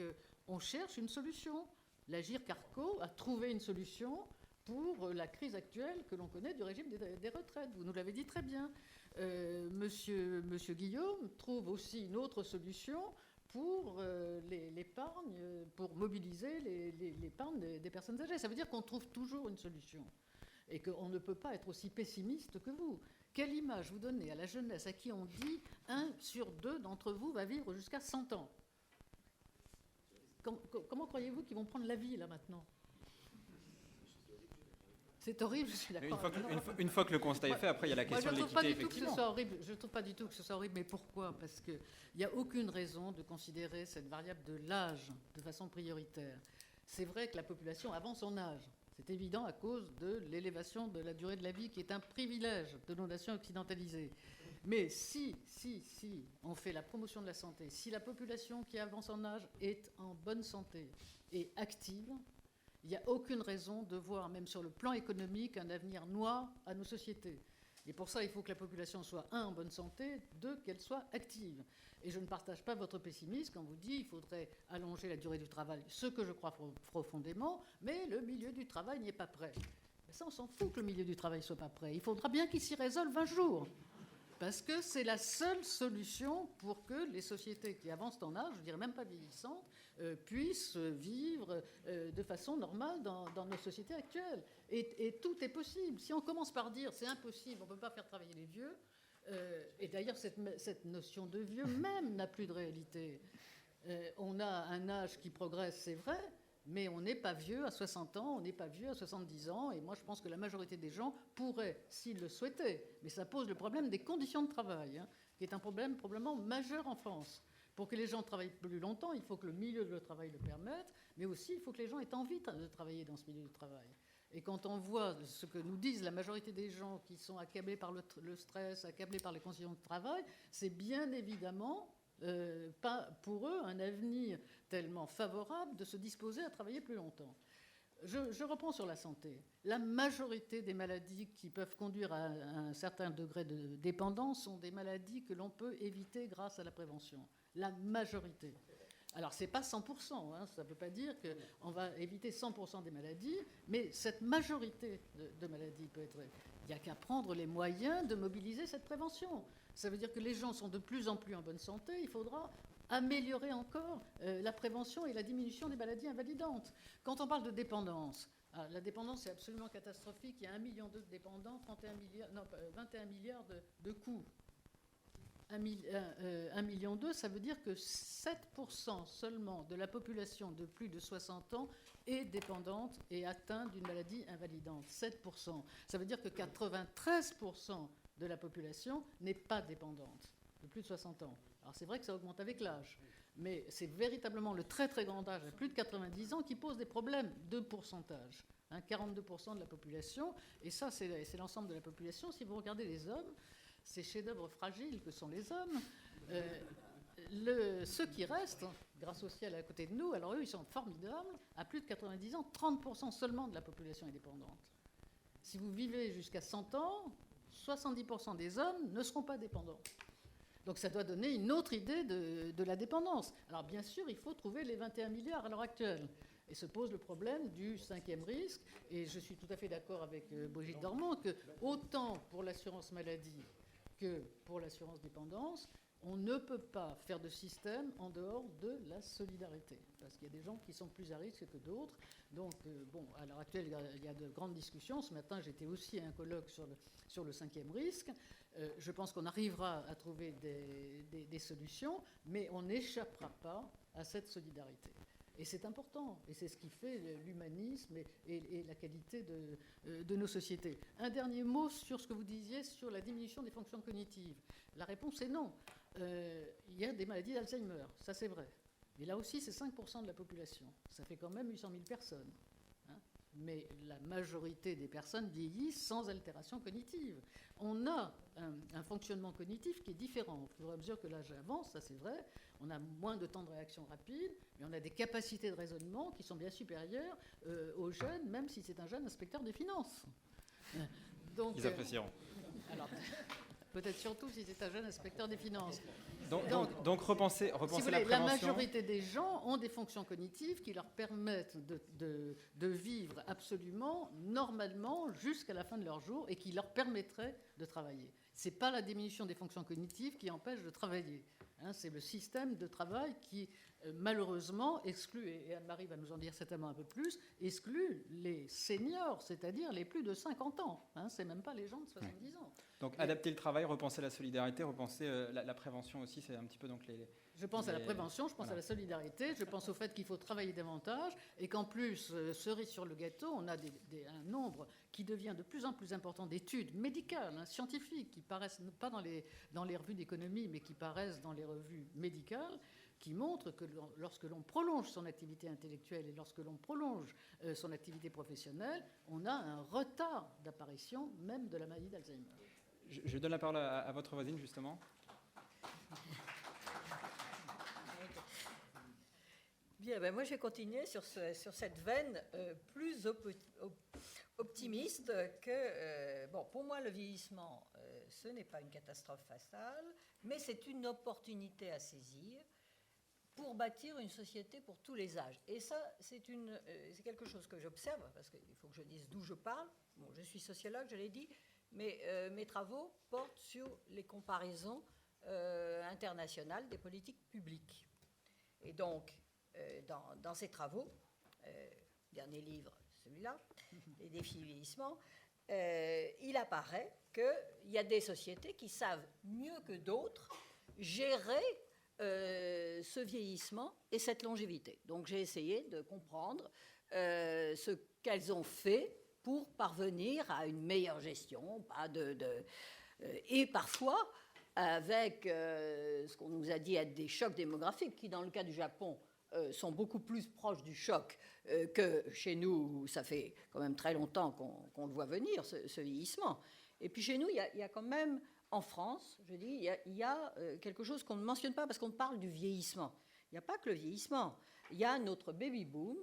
qu'on cherche une solution. L'Agirc Arrco a trouvé une solution pour la crise actuelle que l'on connaît du régime des retraites. Vous nous l'avez dit très bien. Monsieur Guillaume trouve aussi une autre solution pour l'épargne, pour mobiliser l'épargne des personnes âgées. Ça veut dire qu'on trouve toujours une solution et qu'on ne peut pas être aussi pessimiste que vous. Quelle image vous donnez à la jeunesse à qui on dit 1 sur 2 d'entre vous va vivre jusqu'à 100 ans? Comment croyez-vous qu'ils vont prendre la vie là maintenant? C'est horrible, je suis d'accord. Une fois que le constat est fait, après il y a la question de l'équité, effectivement. Je ne trouve pas du tout que ce soit horrible. Mais pourquoi? Parce qu'il n'y a aucune raison de considérer cette variable de l'âge de façon prioritaire. C'est vrai que la population avance en âge. C'est évident à cause de l'élévation de la durée de la vie qui est un privilège de nos nations occidentalisées. Mais si on fait la promotion de la santé, si la population qui avance en âge est en bonne santé et active, il n'y a aucune raison de voir, même sur le plan économique, un avenir noir à nos sociétés. Et pour ça, il faut que la population soit, 1, en bonne santé, 2, qu'elle soit active. Et je ne partage pas votre pessimisme quand vous dites qu'il faudrait allonger la durée du travail, ce que je crois profondément, mais le milieu du travail n'y est pas prêt. Ça, on s'en fout que le milieu du travail ne soit pas prêt. Il faudra bien qu'il s'y résolve un jour. Parce que c'est la seule solution pour que les sociétés qui avancent en âge, je dirais même pas vieillissantes, puissent vivre de façon normale dans nos sociétés actuelles. Et tout est possible. Si on commence par dire c'est impossible, on ne peut pas faire travailler les vieux, et d'ailleurs cette notion de vieux même n'a plus de réalité. On a un âge qui progresse, c'est vrai, mais on n'est pas vieux à 60 ans, on n'est pas vieux à 70 ans, et moi je pense que la majorité des gens pourraient, s'ils le souhaitaient, mais ça pose le problème des conditions de travail, hein, qui est un problème probablement majeur en France. Pour que les gens travaillent plus longtemps, il faut que le milieu de travail le permette, mais aussi il faut que les gens aient envie de travailler dans ce milieu de travail. Et quand on voit ce que nous disent la majorité des gens qui sont accablés par le stress, accablés par les conditions de travail, c'est bien évidemment pas pour eux un avenir tellement favorable de se disposer à travailler plus longtemps. Je reprends sur la santé. La majorité des maladies qui peuvent conduire à un certain degré de dépendance sont des maladies que l'on peut éviter grâce à la prévention. La majorité. Alors, ce n'est pas 100%, hein, ça ne veut pas dire qu'on va éviter 100% des maladies, mais cette majorité de maladies peut être... Il n'y a qu'à prendre les moyens de mobiliser cette prévention. Ça veut dire que les gens sont de plus en plus en bonne santé, il faudra améliorer encore la prévention et la diminution des maladies invalidantes. Quand on parle de dépendance, la dépendance est absolument catastrophique, il y a 1,2 million de dépendants, 21 milliards de coûts. 1,2 million, ça veut dire que 7% seulement de la population de plus de 60 ans est dépendante et atteinte d'une maladie invalidante. 7%. Ça veut dire que 93% de la population n'est pas dépendante, de plus de 60 ans. Alors c'est vrai que ça augmente avec l'âge, mais c'est véritablement le très très grand âge, à plus de 90 ans, qui pose des problèmes de pourcentage. 42% de la population, et ça c'est l'ensemble de la population. Si vous regardez les hommes, ces chefs-d'œuvre fragiles que sont les hommes, ceux qui restent, grâce au ciel à côté de nous, alors eux, ils sont formidables. À plus de 90 ans, 30% seulement de la population est dépendante. Si vous vivez jusqu'à 100 ans, 70% des hommes ne seront pas dépendants. Donc ça doit donner une autre idée de la dépendance. Alors bien sûr, il faut trouver les 21 milliards à l'heure actuelle. Et se pose le problème du 5e risque. Et je suis tout à fait d'accord avec Brigitte Dormand que autant pour l'assurance maladie que pour l'assurance dépendance, on ne peut pas faire de système en dehors de la solidarité. Parce qu'il y a des gens qui sont plus à risque que d'autres. Donc, à l'heure actuelle, il y a de grandes discussions. Ce matin, j'étais aussi à un colloque sur le 5e risque. Je pense qu'on arrivera à trouver des solutions, mais on n'échappera pas à cette solidarité. Et c'est important, et c'est ce qui fait l'humanisme et la qualité de nos sociétés. Un dernier mot sur ce que vous disiez sur la diminution des fonctions cognitives. La réponse est non. Il y a des maladies d'Alzheimer, ça c'est vrai. Mais là aussi, c'est 5% de la population. Ça fait quand même 800 000 personnes. Hein. Mais la majorité des personnes vieillissent sans altération cognitive. On a un fonctionnement cognitif qui est différent. Au fur et à mesure que l'âge avance, ça c'est vrai, on a moins de temps de réaction rapide, mais on a des capacités de raisonnement qui sont bien supérieures aux jeunes, même si c'est un jeune inspecteur des finances. Donc, ils apprécieront. Alors, peut-être surtout si c'est un jeune inspecteur des finances. Donc repenser si vous la voulez, prévention. La majorité des gens ont des fonctions cognitives qui leur permettent de vivre absolument normalement jusqu'à la fin de leur jour et qui leur permettraient de travailler. Ce n'est pas la diminution des fonctions cognitives qui empêche de travailler. C'est le système de travail qui, malheureusement, exclut, et Anne-Marie va nous en dire certainement un peu plus, exclut les seniors, c'est-à-dire les plus de 50 ans. Ce n'est même pas les gens de 70 ans. Donc adapter le travail, repenser la solidarité, repenser la prévention aussi, c'est un petit peu donc les... Je pense à la prévention, je pense à la solidarité, je pense au fait qu'il faut travailler davantage et qu'en plus, cerise sur le gâteau, on a un nombre qui devient de plus en plus important d'études médicales, scientifiques, qui paraissent pas dans les revues d'économie, mais qui paraissent dans les revues médicales, qui montrent que lorsque l'on prolonge son activité intellectuelle et lorsque l'on prolonge son activité professionnelle, on a un retard d'apparition même de la maladie d'Alzheimer. Je donne la parole à votre voisine, justement. Bien, ben moi je vais continuer sur cette veine plus optimiste que... pour moi, le vieillissement, ce n'est pas une catastrophe fatale, mais c'est une opportunité à saisir pour bâtir une société pour tous les âges. Et ça, c'est quelque chose que j'observe, parce qu'il faut que je dise d'où je parle. Bon, je suis sociologue, je l'ai dit, mais mes travaux portent sur les comparaisons internationales des politiques publiques. Et donc, dans ces travaux, dernier livre, celui-là, Les défis du vieillissement, il apparaît qu'il y a des sociétés qui savent mieux que d'autres gérer ce vieillissement et cette longévité. Donc j'ai essayé de comprendre ce qu'elles ont fait pour parvenir à une meilleure gestion, et parfois avec ce qu'on nous a dit être des chocs démographiques, qui dans le cas du Japon sont beaucoup plus proches du choc que chez nous, où ça fait quand même très longtemps qu'on le voit venir, ce vieillissement. Et puis chez nous, il y a quand même, en France, je dis, il y a quelque chose qu'on ne mentionne pas parce qu'on parle du vieillissement. Il n'y a pas que le vieillissement. Il y a notre baby-boom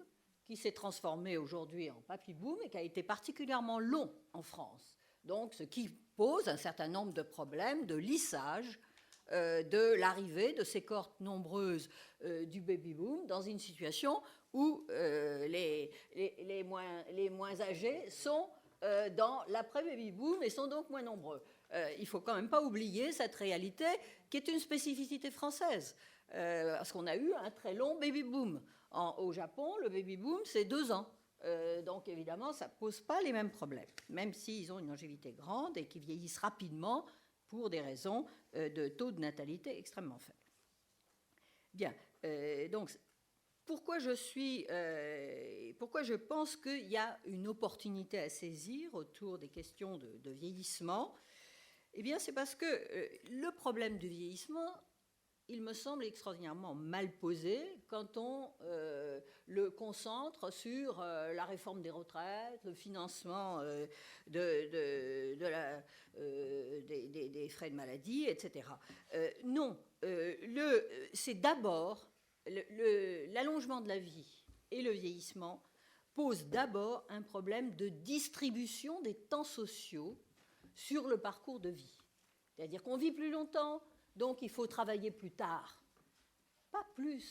qui s'est transformé aujourd'hui en papy-boom et qui a été particulièrement long en France. Donc, ce qui pose un certain nombre de problèmes de lissage de l'arrivée de ces cohortes nombreuses du baby-boom dans une situation où les moins âgés sont dans l'après-baby-boom et sont donc moins nombreux. Il ne faut quand même pas oublier cette réalité qui est une spécificité française, parce qu'on a eu un très long baby-boom. Au Japon, le baby-boom, c'est 2 ans. Donc évidemment, ça ne pose pas les mêmes problèmes, même s'ils ont une longévité grande et qu'ils vieillissent rapidement pour des raisons de taux de natalité extrêmement faible. Bien, donc pourquoi je pense qu'il y a une opportunité à saisir autour des questions de vieillissement? Eh bien, c'est parce que le problème du vieillissement, il me semble extraordinairement mal posé quand on le concentre sur la réforme des retraites, le financement des frais de maladie, etc. Non, c'est d'abord l'allongement de la vie et le vieillissement posent d'abord un problème de distribution des temps sociaux sur le parcours de vie. C'est-à-dire qu'on vit plus longtemps, donc il faut travailler plus tard. Pas plus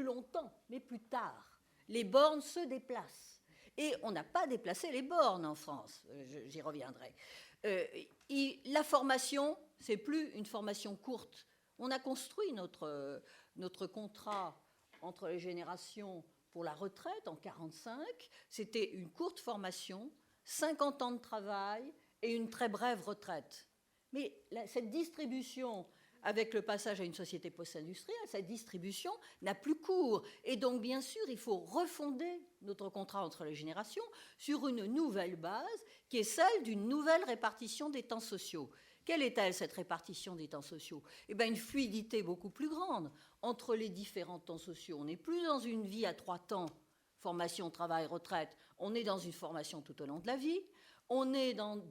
longtemps, mais plus tard. Les bornes se déplacent. Et on n'a pas déplacé les bornes en France, j'y reviendrai. La formation, c'est plus une formation courte. On a construit notre contrat entre les générations pour la retraite en 1945. C'était une courte formation, 50 ans de travail et une très brève retraite. Mais cette distribution, avec le passage à une société post-industrielle, cette distribution n'a plus cours. Et donc, bien sûr, il faut refonder notre contrat entre les générations sur une nouvelle base, qui est celle d'une nouvelle répartition des temps sociaux. Quelle est-elle, cette répartition des temps sociaux? Eh bien, une fluidité beaucoup plus grande entre les différents temps sociaux. On n'est plus dans une vie à 3 temps, formation, travail, retraite. On est dans une formation tout au long de la vie. On est dans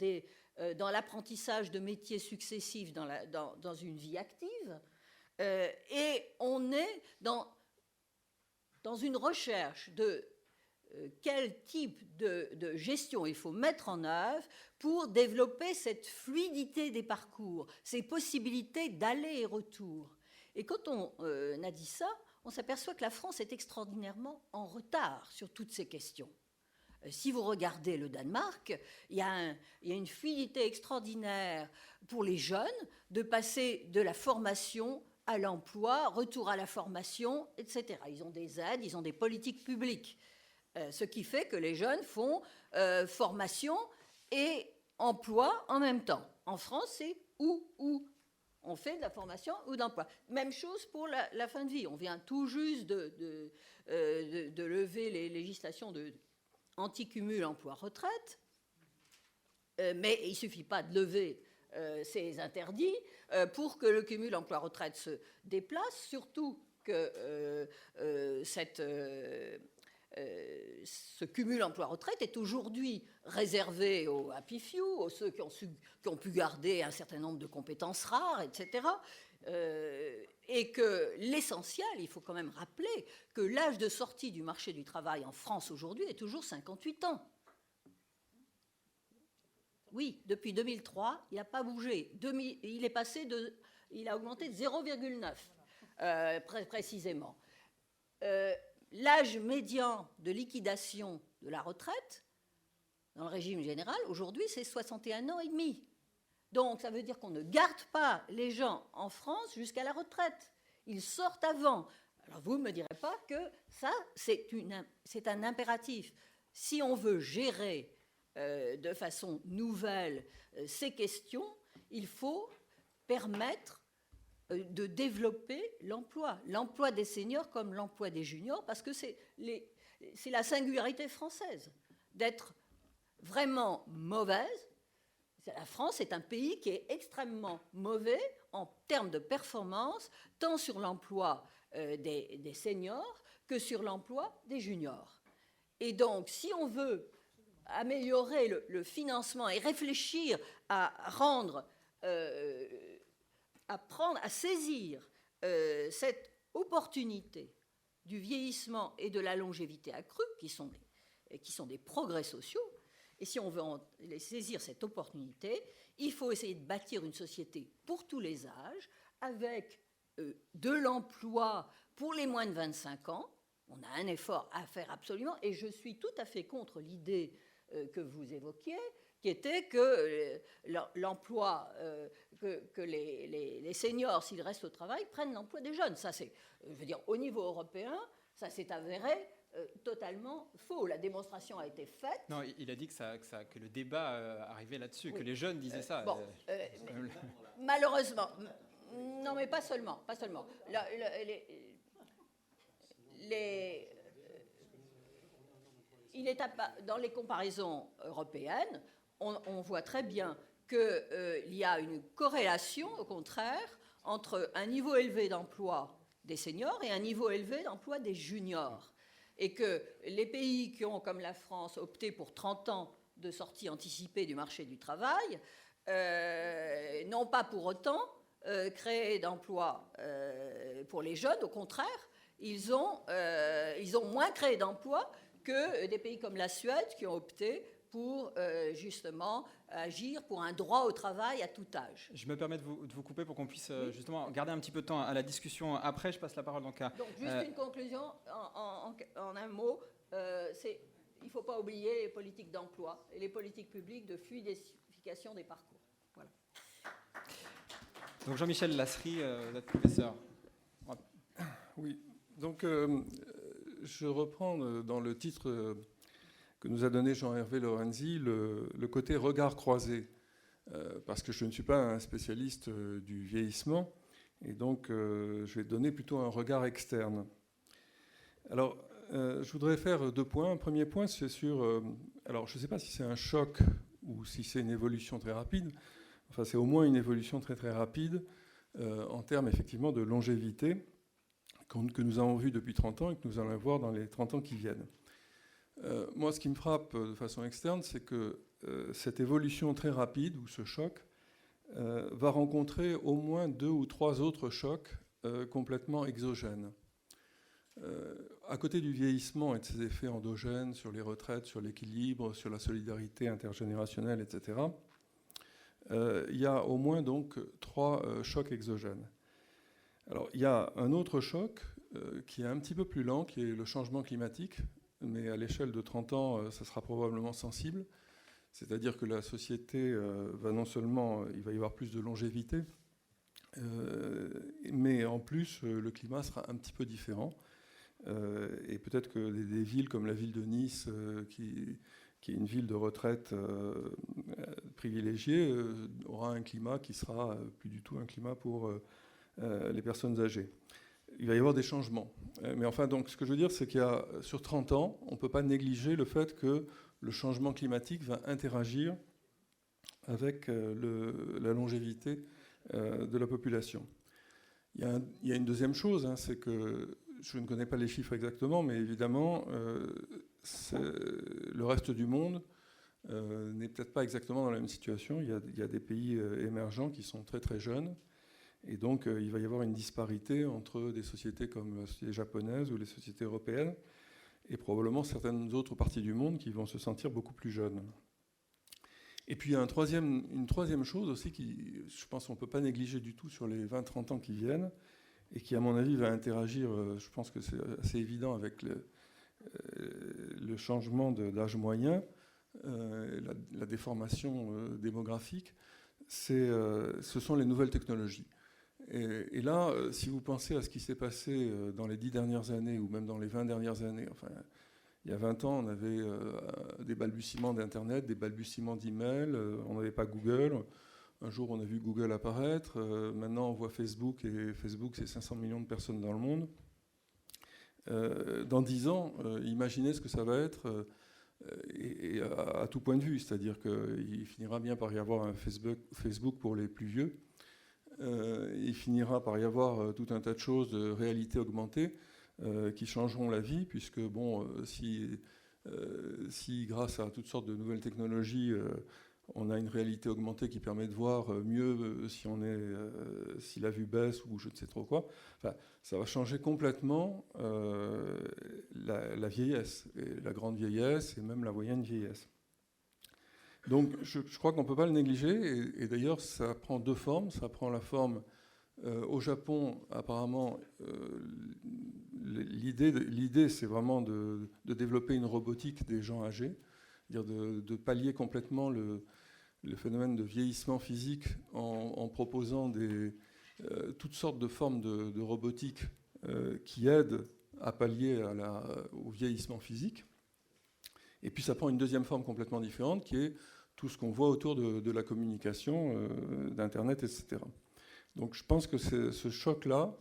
l'apprentissage de métiers successifs dans une vie active. Et on est dans une recherche de quel type de gestion il faut mettre en œuvre pour développer cette fluidité des parcours, ces possibilités d'aller et retour. Et quand on a dit ça, on s'aperçoit que la France est extraordinairement en retard sur toutes ces questions. Si vous regardez le Danemark, il y a une fluidité extraordinaire pour les jeunes de passer de la formation à l'emploi, retour à la formation, etc. Ils ont des aides, ils ont des politiques publiques. Ce qui fait que les jeunes font formation et emploi en même temps. En France, c'est ou. On fait de la formation ou de l'emploi. Même chose pour la fin de vie. On vient tout juste de lever les législations anti-cumul emploi-retraite, mais il ne suffit pas de lever ces interdits pour que le cumul emploi-retraite se déplace, surtout que ce cumul emploi-retraite est aujourd'hui réservé aux happy few, aux ceux qui ont pu garder un certain nombre de compétences rares, etc. Et que l'essentiel, il faut quand même rappeler que l'âge de sortie du marché du travail en France aujourd'hui est toujours 58 ans. Oui, depuis 2003, il n'a pas bougé. Il a augmenté de 0,9. précisément. L'âge médian de liquidation de la retraite, dans le régime général, aujourd'hui, c'est 61 ans et demi. Donc, ça veut dire qu'on ne garde pas les gens en France jusqu'à la retraite. Ils sortent avant. Alors, vous ne me direz pas que ça, c'est un impératif. Si on veut gérer de façon nouvelle ces questions, il faut permettre de développer l'emploi des seniors comme l'emploi des juniors, parce que c'est la singularité française d'être vraiment mauvaise. La France est un pays qui est extrêmement mauvais en termes de performance, tant sur l'emploi des seniors que sur l'emploi des juniors. Et donc, si on veut améliorer le financement et réfléchir à saisir cette opportunité du vieillissement et de la longévité accrue, qui sont des progrès sociaux, et si on veut saisir cette opportunité, il faut essayer de bâtir une société pour tous les âges, avec de l'emploi pour les moins de 25 ans. On a un effort à faire absolument, et je suis tout à fait contre l'idée que vous évoquiez, qui était que l'emploi, que les seniors, s'ils restent au travail, prennent l'emploi des jeunes. Ça, c'est, je veux dire, au niveau européen, ça s'est avéré totalement faux. La démonstration a été faite. Non, il a dit que le débat arrivait là-dessus, oui. Que les jeunes disaient ça. Bon, malheureusement, non, mais pas seulement. Dans les comparaisons européennes, on voit très bien qu'il y a une corrélation, au contraire, entre un niveau élevé d'emploi des seniors et un niveau élevé d'emploi des juniors. Et que les pays qui ont, comme la France, opté pour 30 ans de sortie anticipée du marché du travail, n'ont pas pour autant créé d'emplois pour les jeunes. Au contraire, ils ont moins créé d'emplois que des pays comme la Suède qui ont opté pour justement agir pour un droit au travail à tout âge. Je me permets de vous couper pour qu'on puisse justement garder un petit peu de temps à la discussion. Après, je passe la parole donc à... Donc juste une conclusion en un mot, il ne faut pas oublier les politiques d'emploi et les politiques publiques de fluidification des parcours. Voilà. Donc Jean-Michel Lasserie, vous êtes professeur. Oui, donc je reprends dans le titre que nous a donné Jean-Hervé Lorenzi, le côté regard croisé, parce que je ne suis pas un spécialiste du vieillissement, et donc je vais donner plutôt un regard externe. Alors, je voudrais faire 2 points. Un premier point, c'est sur... alors, je ne sais pas si c'est un choc ou si c'est une évolution très rapide. Enfin, c'est au moins une évolution très très rapide en termes effectivement de longévité que nous avons vu depuis 30 ans et que nous allons voir dans les 30 ans qui viennent. Moi, ce qui me frappe de façon externe, c'est que cette évolution très rapide, ou ce choc, va rencontrer au moins 2 ou 3 autres chocs complètement exogènes. À côté du vieillissement et de ses effets endogènes sur les retraites, sur l'équilibre, sur la solidarité intergénérationnelle, etc., il y a au moins donc 3 chocs exogènes. Alors, il y a un autre choc qui est un petit peu plus lent, qui est le changement climatique, mais à l'échelle de 30 ans, ça sera probablement sensible. C'est-à-dire que la société va non seulement, il va y avoir plus de longévité, mais en plus, le climat sera un petit peu différent. Et peut-être que des villes comme la ville de Nice, qui est une ville de retraite privilégiée, aura un climat qui sera plus du tout un climat pour les personnes âgées. Il va y avoir des changements. Mais enfin, donc, ce que je veux dire, c'est qu'il y a, sur 30 ans, on ne peut pas négliger le fait que le changement climatique va interagir avec la longévité de la population. Il y a une deuxième chose, hein, c'est que je ne connais pas les chiffres exactement, mais évidemment, le reste du monde n'est peut-être pas exactement dans la même situation. Il y a des pays émergents qui sont très très jeunes. Et donc, il va y avoir une disparité entre des sociétés comme la société japonaise ou les sociétés européennes et probablement certaines autres parties du monde qui vont se sentir beaucoup plus jeunes. Et puis, il y a une troisième chose aussi qui, je pense qu'on ne peut pas négliger du tout sur les 20-30 ans qui viennent, et qui, à mon avis, va interagir, je pense que c'est assez évident avec le changement d'âge moyen, la déformation démographique, ce sont les nouvelles technologies. Et là, si vous pensez à ce qui s'est passé dans les 10 dernières années, ou même dans les 20 dernières années, enfin, il y a 20 ans, on avait des balbutiements d'Internet, des balbutiements d'email, on n'avait pas Google. Un jour, on a vu Google apparaître. Maintenant, on voit Facebook, et Facebook, c'est 500 millions de personnes dans le monde. Dans 10 ans, imaginez ce que ça va être, et à tout point de vue. C'est-à-dire qu'il finira bien par y avoir un Facebook pour les plus vieux. Il finira par y avoir tout un tas de choses de réalité augmentée qui changeront la vie, puisque, bon, si grâce à toutes sortes de nouvelles technologies, on a une réalité augmentée qui permet de voir mieux si la vue baisse ou je ne sais trop quoi. Enfin, ça va changer complètement la vieillesse, et la grande vieillesse et même la moyenne vieillesse. Donc je crois qu'on ne peut pas le négliger, et d'ailleurs ça prend deux formes. Ça prend la forme, au Japon apparemment, l'idée c'est vraiment de développer une robotique des gens âgés, c'est-à-dire de pallier complètement le phénomène de vieillissement physique en proposant toutes sortes de formes de robotique qui aident à pallier au vieillissement physique. Et puis ça prend une deuxième forme complètement différente, qui est tout ce qu'on voit autour de la communication, d'Internet, etc. Donc je pense que ce choc-là,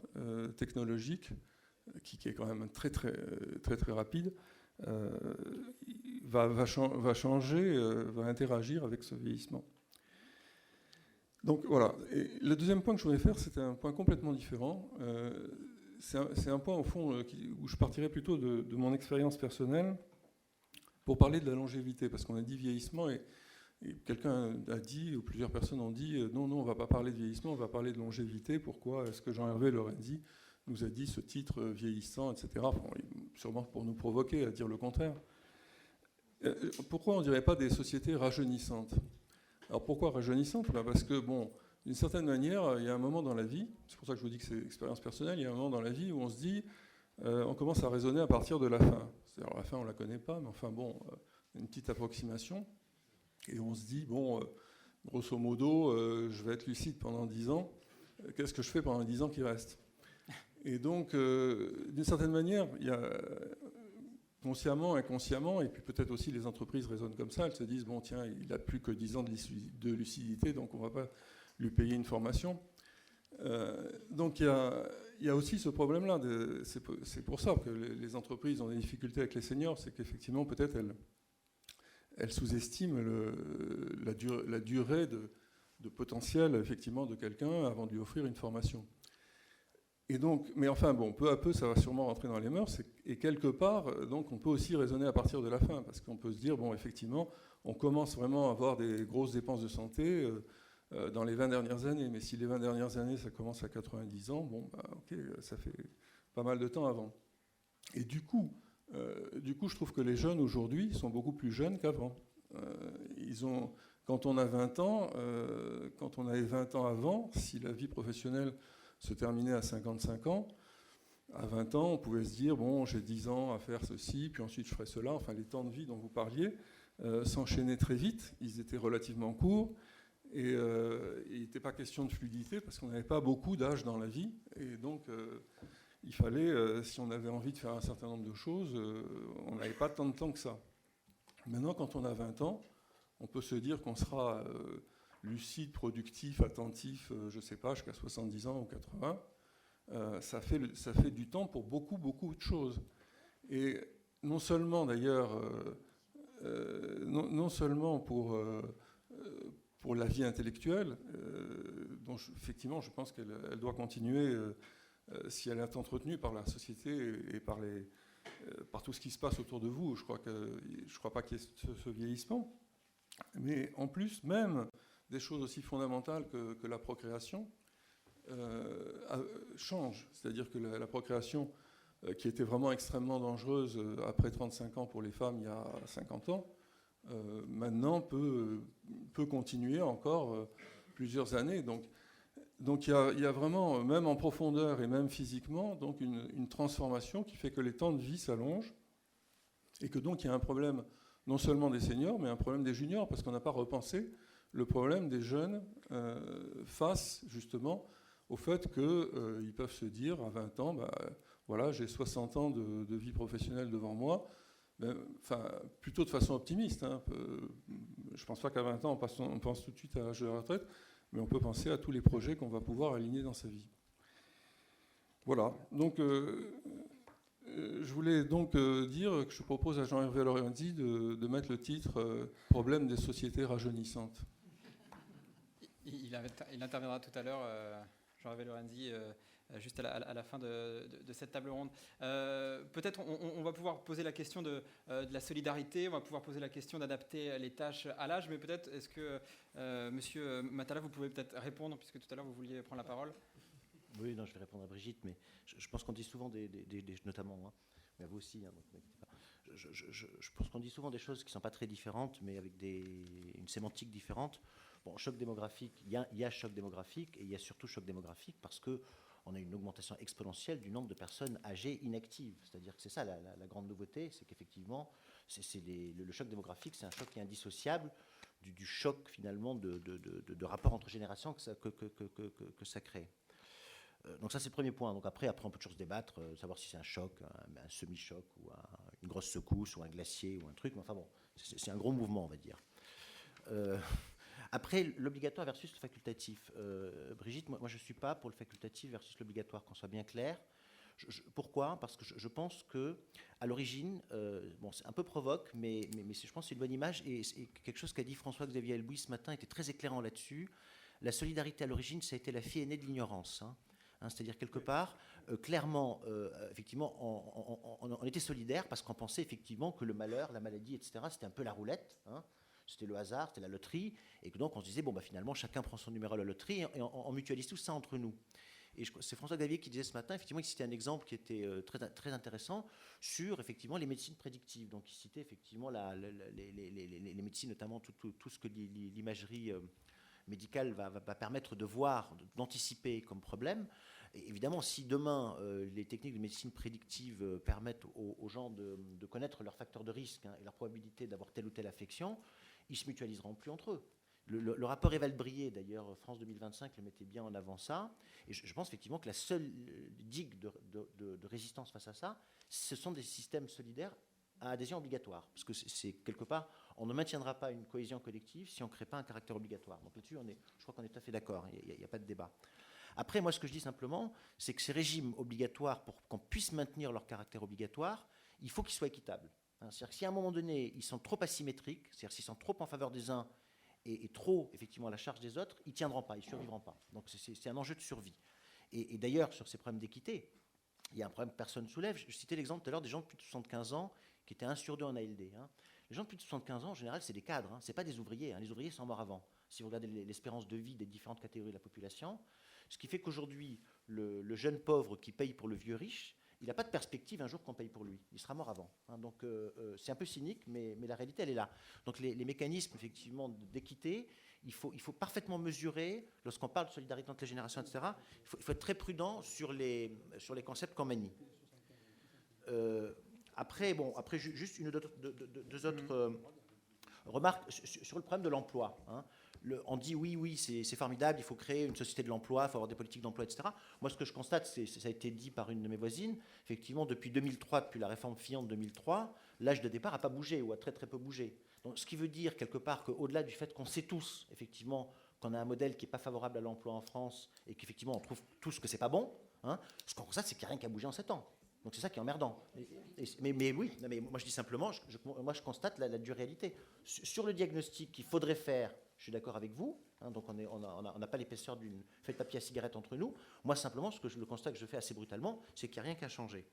technologique, qui est quand même très rapide, va changer, va interagir avec ce vieillissement. Donc voilà. Et le deuxième point que je voulais faire, c'était un point complètement différent. C'est un point, au fond, où je partirais plutôt de mon expérience personnelle pour parler de la longévité, parce qu'on a dit vieillissement, et quelqu'un a dit, ou plusieurs personnes ont dit, non, on ne va pas parler de vieillissement, on va parler de longévité. Pourquoi est-ce que Jean-Hervé Lorenzi nous a dit ce titre vieillissant, etc. Bon, sûrement pour nous provoquer à dire le contraire. Pourquoi on ne dirait pas des sociétés rajeunissantes? Alors pourquoi rajeunissantes? Parce que, bon, d'une certaine manière, il y a un moment dans la vie, c'est pour ça que je vous dis que c'est expérience personnelle, il y a un moment dans la vie où on se dit, on commence à raisonner à partir de la fin. Alors la fin, on ne la connaît pas, mais enfin bon, une petite approximation. Et on se dit, bon, grosso modo, je vais être lucide pendant 10 ans. Qu'est-ce que je fais pendant les 10 ans qui restent? Et donc, d'une certaine manière, il y a consciemment, inconsciemment, et puis peut-être aussi les entreprises raisonnent comme ça, elles se disent, bon, tiens, il n'a plus que 10 ans de lucidité, donc on ne va pas lui payer une formation. Donc il y a aussi ce problème-là. C'est pour ça que les entreprises ont des difficultés avec les seniors, c'est qu'effectivement, peut-être elles sous-estiment la durée de potentiel, effectivement, de quelqu'un avant de lui offrir une formation. Et donc, mais enfin, bon, peu à peu, ça va sûrement rentrer dans les mœurs. Et quelque part, donc, on peut aussi raisonner à partir de la fin, parce qu'on peut se dire, bon, effectivement, on commence vraiment à avoir des grosses dépenses de santé dans les 20 dernières années. Mais si les 20 dernières années, ça commence à 90 ans, bon, bah, ok, ça fait pas mal de temps avant. Et du coup, je trouve que les jeunes aujourd'hui sont beaucoup plus jeunes qu'avant. Quand on a 20 ans, quand on avait 20 ans avant, si la vie professionnelle se terminait à 55 ans, à 20 ans, on pouvait se dire, bon, j'ai 10 ans à faire ceci, puis ensuite je ferai cela. Enfin, les temps de vie dont vous parliez s'enchaînaient très vite, ils étaient relativement courts, et il n'était pas question de fluidité, parce qu'on n'avait pas beaucoup d'âge dans la vie, et donc il fallait, si on avait envie de faire un certain nombre de choses, on n'avait pas tant de temps que ça. Maintenant, quand on a 20 ans, on peut se dire qu'on sera lucide, productif, attentif, je ne sais pas, jusqu'à 70 ans ou 80. Ça fait du temps pour beaucoup de choses. Et non seulement, d'ailleurs, non seulement pour la vie intellectuelle, dont effectivement je pense qu'elle doit continuer si elle est entretenue par la société et par tout ce qui se passe autour de vous. Je crois pas qu'il y ait ce vieillissement. Mais en plus, même des choses aussi fondamentales que la procréation changent. C'est-à-dire que la procréation, qui était vraiment extrêmement dangereuse après 35 ans pour les femmes il y a 50 ans, maintenant peut continuer encore plusieurs années. Donc il y a vraiment, même en profondeur et même physiquement, donc une transformation qui fait que les temps de vie s'allongent et que donc il y a un problème non seulement des seniors, mais un problème des juniors, parce qu'on n'a pas repensé le problème des jeunes face justement au fait qu'ils peuvent se dire à 20 ans, voilà, j'ai 60 ans de vie professionnelle devant moi, plutôt de façon optimiste. Hein. Je ne pense pas qu'à 20 ans, on pense tout de suite à l'âge de la retraite, mais on peut penser à tous les projets qu'on va pouvoir aligner dans sa vie. Voilà. Donc, je voulais donc dire que je propose à Jean-Hervé Lorenzi de mettre le titre Problème des sociétés rajeunissantes. Il interviendra tout à l'heure, Jean-Hervé Lorenzi, juste à la fin de cette table ronde. Peut-être on va pouvoir poser la question de la solidarité, on va pouvoir poser la question d'adapter les tâches à l'âge, mais peut-être est-ce que Monsieur Matala, vous pouvez peut-être répondre, puisque tout à l'heure vous vouliez prendre la parole. Oui, non, je vais répondre à Brigitte, mais je pense qu'on dit souvent notamment, hein, mais à vous aussi, hein, donc n'inquiétez pas. Je pense qu'on dit souvent des choses qui ne sont pas très différentes, mais avec une sémantique différente. Bon, choc démographique, il y a choc démographique, et il y a surtout choc démographique parce qu'on a une augmentation exponentielle du nombre de personnes âgées inactives. C'est-à-dire que c'est ça la grande nouveauté, c'est qu'effectivement, le choc démographique, c'est un choc qui est indissociable du choc finalement de rapport entre générations que ça crée. Donc ça, c'est le premier point. Donc après, on peut toujours se débattre, savoir si c'est un choc, un semi-choc, ou une grosse secousse, ou un glacier, ou un truc. Mais enfin bon, c'est un gros mouvement, on va dire. Après, l'obligatoire versus le facultatif. Brigitte, moi je ne suis pas pour le facultatif versus l'obligatoire, qu'on soit bien clair. Pourquoi ? Parce que je pense qu'à l'origine, c'est un peu provoque, mais je pense que c'est une bonne image, et quelque chose qu'a dit François-Xavier Helbouy ce matin était très éclairant là-dessus. La solidarité à l'origine, ça a été la fille aînée de l'ignorance. C'est-à-dire quelque part, clairement, effectivement, on était solidaires parce qu'on pensait effectivement que le malheur, la maladie, etc., c'était un peu la roulette, c'était le hasard, c'était la loterie, et que donc on se disait, finalement, chacun prend son numéro à la loterie, et on mutualise tout ça entre nous. Et c'est François Xavier qui disait ce matin, effectivement, il citait un exemple qui était très, très intéressant sur, effectivement, les médecines prédictives. Donc il citait, effectivement, les médecines, notamment tout ce que l'imagerie médicale va permettre de voir, d'anticiper comme problème. Et évidemment, si demain, les techniques de médecine prédictive permettent aux gens de connaître leurs facteurs de risque et leur probabilité d'avoir telle ou telle affection, ils se mutualiseront plus entre eux. Le rapport Eval-Brié, d'ailleurs, France 2025, le mettait bien en avant ça. Et je pense effectivement que la seule digue de résistance face à ça, ce sont des systèmes solidaires à adhésion obligatoire. Parce que c'est quelque part, on ne maintiendra pas une cohésion collective si on ne crée pas un caractère obligatoire. Donc là-dessus, je crois qu'on est tout à fait d'accord, il n'y a pas de débat. Après, moi, ce que je dis simplement, c'est que ces régimes obligatoires, pour qu'on puisse maintenir leur caractère obligatoire, il faut qu'ils soient équitables. C'est-à-dire que si à un moment donné, ils sont trop asymétriques, c'est-à-dire s'ils sont trop en faveur des uns et trop, effectivement, à la charge des autres, ils ne tiendront pas, ils ne survivront pas. Donc c'est un enjeu de survie. Et d'ailleurs, sur ces problèmes d'équité, il y a un problème que personne ne soulève. Je citais l'exemple tout à l'heure des gens de plus de 75 ans qui étaient 1 sur 2 en ALD. Les gens de plus de 75 ans, en général, c'est des cadres, ce n'est pas des ouvriers. Les ouvriers sont morts avant. Si vous regardez l'espérance de vie des différentes catégories de la population, ce qui fait qu'aujourd'hui, le jeune pauvre qui paye pour le vieux riche, il n'a pas de perspective un jour qu'on paye pour lui. Il sera mort avant. Donc c'est un peu cynique, mais la réalité, elle est là. Donc les mécanismes, effectivement, d'équité, il faut parfaitement mesurer, lorsqu'on parle de solidarité entre les générations, etc., il faut être très prudent sur les concepts qu'on manie. Après, juste deux autres remarques sur le problème de l'emploi. On dit oui, c'est formidable, il faut créer une société de l'emploi, il faut avoir des politiques d'emploi, etc. Moi, ce que je constate, ça a été dit par une de mes voisines, effectivement, depuis 2003, depuis la réforme Fillon de 2003, l'âge de départ n'a pas bougé ou a très très peu bougé. Donc, ce qui veut dire quelque part qu'au-delà du fait qu'on sait tous, effectivement, qu'on a un modèle qui n'est pas favorable à l'emploi en France et qu'effectivement on trouve tous que c'est pas bon, ce qu'on constate, c'est qu'il n'y a rien qui a bougé en 7 ans. Donc c'est ça qui est emmerdant. Mais oui, mais moi je dis simplement, moi je constate la dure réalité. Sur le diagnostic qu'il faudrait faire, je suis d'accord avec vous, donc on n'a pas l'épaisseur d'une feuille de papier à cigarette entre nous. Moi simplement, le constat que je fais assez brutalement, c'est qu'il n'y a rien qui a changé.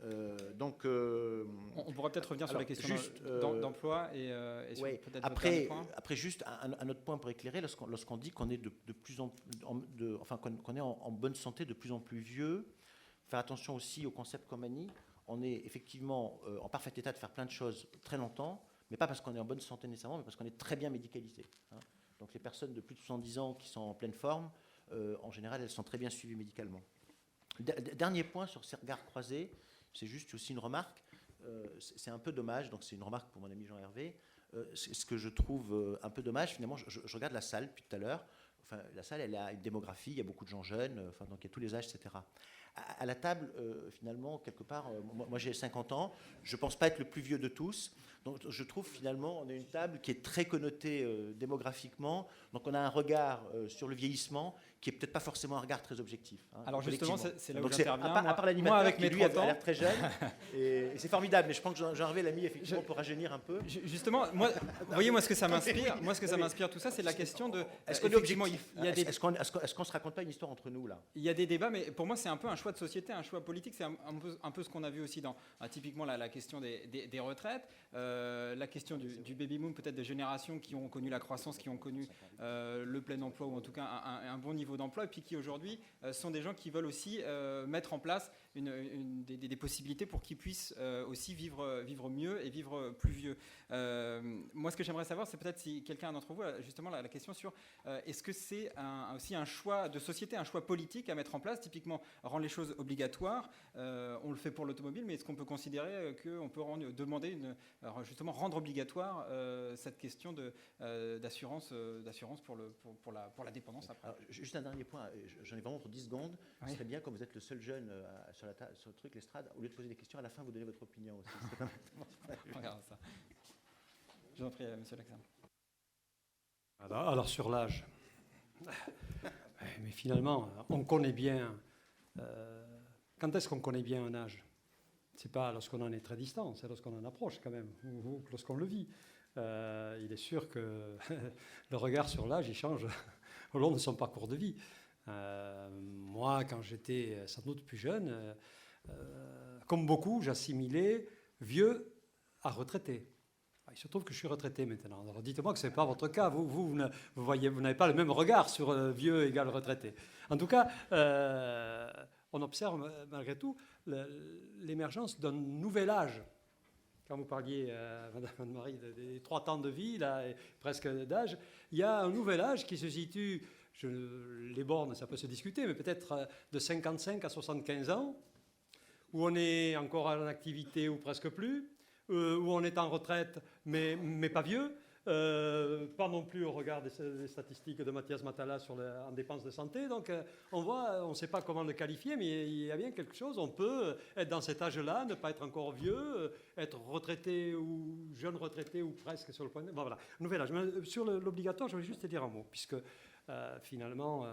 On pourra peut-être revenir sur la question d'emploi et sur peut-être après juste un autre point pour éclairer, lorsqu'on dit qu'on est de plus en qu'on est en bonne santé de plus en plus vieux, faire attention aussi au concept qu'on manie. On est effectivement en parfait état de faire plein de choses très longtemps, mais pas parce qu'on est en bonne santé nécessairement, mais parce qu'on est très bien médicalisé. Donc les personnes de plus de 70 ans qui sont en pleine forme, en général, elles sont très bien suivies médicalement. Dernier point sur ces regards croisés, c'est juste aussi une remarque. C'est un peu dommage, donc c'est une remarque pour mon ami Jean-Hervé. Ce que je trouve un peu dommage, finalement, je regarde la salle depuis tout à l'heure. Enfin, la salle, elle a une démographie, il y a beaucoup de gens jeunes, enfin, donc il y a tous les âges, etc. À la table, finalement, quelque part, moi j'ai 50 ans, je ne pense pas être le plus vieux de tous, donc je trouve finalement, on a une table qui est très connotée démographiquement, donc on a un regard sur le vieillissement qui est peut-être pas forcément un regard très objectif. Hein, alors justement, c'est là où donc j'interviens. À part l'animateur avec qui mes lui a 30 ans, l'air très jeune, et c'est formidable, mais je pense que Jean-Hervé l'a mis effectivement pour rajeunir un peu. Justement, moi, vous voyez, moi ce que ça m'inspire, ça m'inspire tout ça, c'est la question de. Est-ce qu'on est objectif ? Est-ce qu'on se raconte pas une histoire entre nous là ? Il y a des débats, mais pour moi c'est un peu un choix de société, un choix politique. C'est un peu ce qu'on a vu aussi dans typiquement la question des retraites, la question du baby boom, peut-être des générations qui ont connu la croissance, qui ont connu le plein emploi ou en tout cas un bon niveau d'emploi, et puis qui aujourd'hui sont des gens qui veulent aussi mettre en place des possibilités pour qu'ils puissent aussi vivre mieux et vivre plus vieux. Moi, ce que j'aimerais savoir, c'est peut-être si quelqu'un d'entre vous a justement la question sur est-ce que c'est aussi un choix de société, un choix politique à mettre en place, typiquement rendre les choses obligatoires. On le fait pour l'automobile, mais est-ce qu'on peut considérer qu'on peut demander justement rendre obligatoire cette question d'assurance pour la dépendance après. Alors, juste un dernier point, j'en ai vraiment pour 10 secondes. Ce serait bien, comme vous êtes le seul jeune sur le truc, l'estrade, au lieu de poser des questions, à la fin, vous donnez votre opinion aussi. On verra ça. Je vous en prie, monsieur Laxam. Alors sur l'âge, mais finalement, on connaît bien. Quand est-ce qu'on connaît bien un âge ? C'est pas lorsqu'on en est très distant, c'est lorsqu'on en approche quand même, ou lorsqu'on le vit. Il est sûr que le regard sur l'âge, il change au long de son parcours de vie. Moi, quand j'étais sans doute plus jeune, comme beaucoup, j'assimilais vieux à retraité. Il se trouve que je suis retraité maintenant. Alors dites-moi que ce n'est pas votre cas. Vous n'avez pas le même regard sur vieux égale retraité. En tout cas, on observe malgré tout l'émergence d'un nouvel âge. Quand vous parliez, Madame Marie, des 3 temps de vie, là, presque d'âge, il y a un nouvel âge qui se situe, les bornes, ça peut se discuter, mais peut-être de 55 à 75 ans, où on est encore en activité ou presque plus, où on est en retraite, mais pas vieux, pas non plus au regard des statistiques de Mathias Matala en dépenses de santé. Donc on voit, on ne sait pas comment le qualifier, mais il y a bien quelque chose. On peut être dans cet âge-là, ne pas être encore vieux, être retraité ou jeune retraité ou presque sur le point de... Bon, voilà, nouvel âge. Mais sur l'obligatoire, je voulais juste te dire un mot, puisque finalement,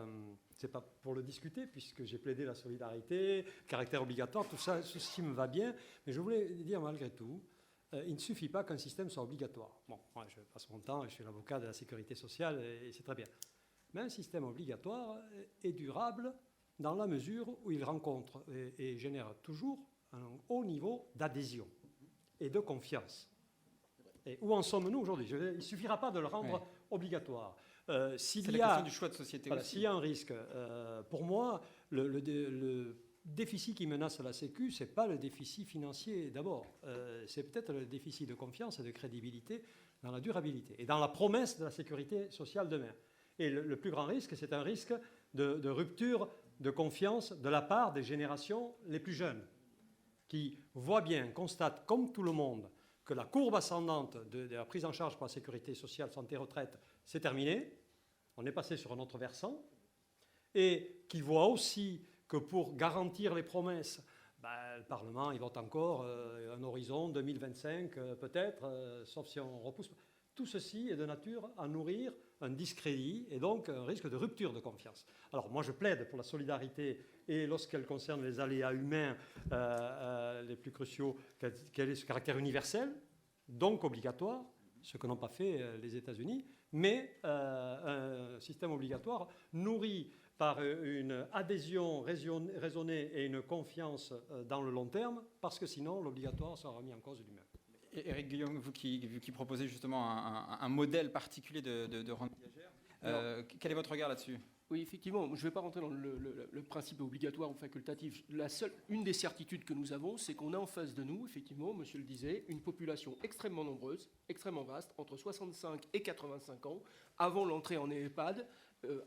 ce n'est pas pour le discuter, puisque j'ai plaidé la solidarité, caractère obligatoire, tout ça, ceci me va bien. Mais je voulais dire malgré tout, il ne suffit pas qu'un système soit obligatoire. Bon, moi, je passe mon temps, je suis l'avocat de la sécurité sociale, et c'est très bien. Mais un système obligatoire est durable dans la mesure où il rencontre et génère toujours un haut niveau d'adhésion et de confiance. Et où en sommes-nous aujourd'hui ? Il ne suffira pas de le rendre obligatoire. C'est la question du choix de société aussi. S'il y a un risque, pour moi, le déficit qui menace la Sécu, ce n'est pas le déficit financier d'abord. C'est peut-être le déficit de confiance et de crédibilité dans la durabilité et dans la promesse de la sécurité sociale demain. Et le plus grand risque, c'est un risque de rupture de confiance de la part des générations les plus jeunes, qui voient bien, constatent comme tout le monde, que la courbe ascendante de la prise en charge par la sécurité sociale, santé, retraite, c'est terminé. On est passé sur un autre versant. Et qui voient aussi que pour garantir les promesses, le Parlement, il vote encore un horizon 2025 peut-être, sauf si on repousse. Tout ceci est de nature à nourrir un discrédit et donc un risque de rupture de confiance. Alors moi je plaide pour la solidarité et lorsqu'elle concerne les aléas humains les plus cruciaux, quel est ce caractère universel, donc obligatoire, ce que n'ont pas fait les États-Unis, mais un système obligatoire nourri par une adhésion raisonnée et une confiance dans le long terme, parce que sinon l'obligatoire sera remis en cause lui-même. Éric Guillaume, vous qui proposez justement un modèle particulier de rente viagère, quel est votre regard là-dessus ? Oui, effectivement, je ne vais pas rentrer dans le principe obligatoire ou facultatif. Une des certitudes que nous avons, c'est qu'on a en face de nous, effectivement, monsieur le disait, une population extrêmement nombreuse, extrêmement vaste, entre 65 et 85 ans, avant l'entrée en EHPAD,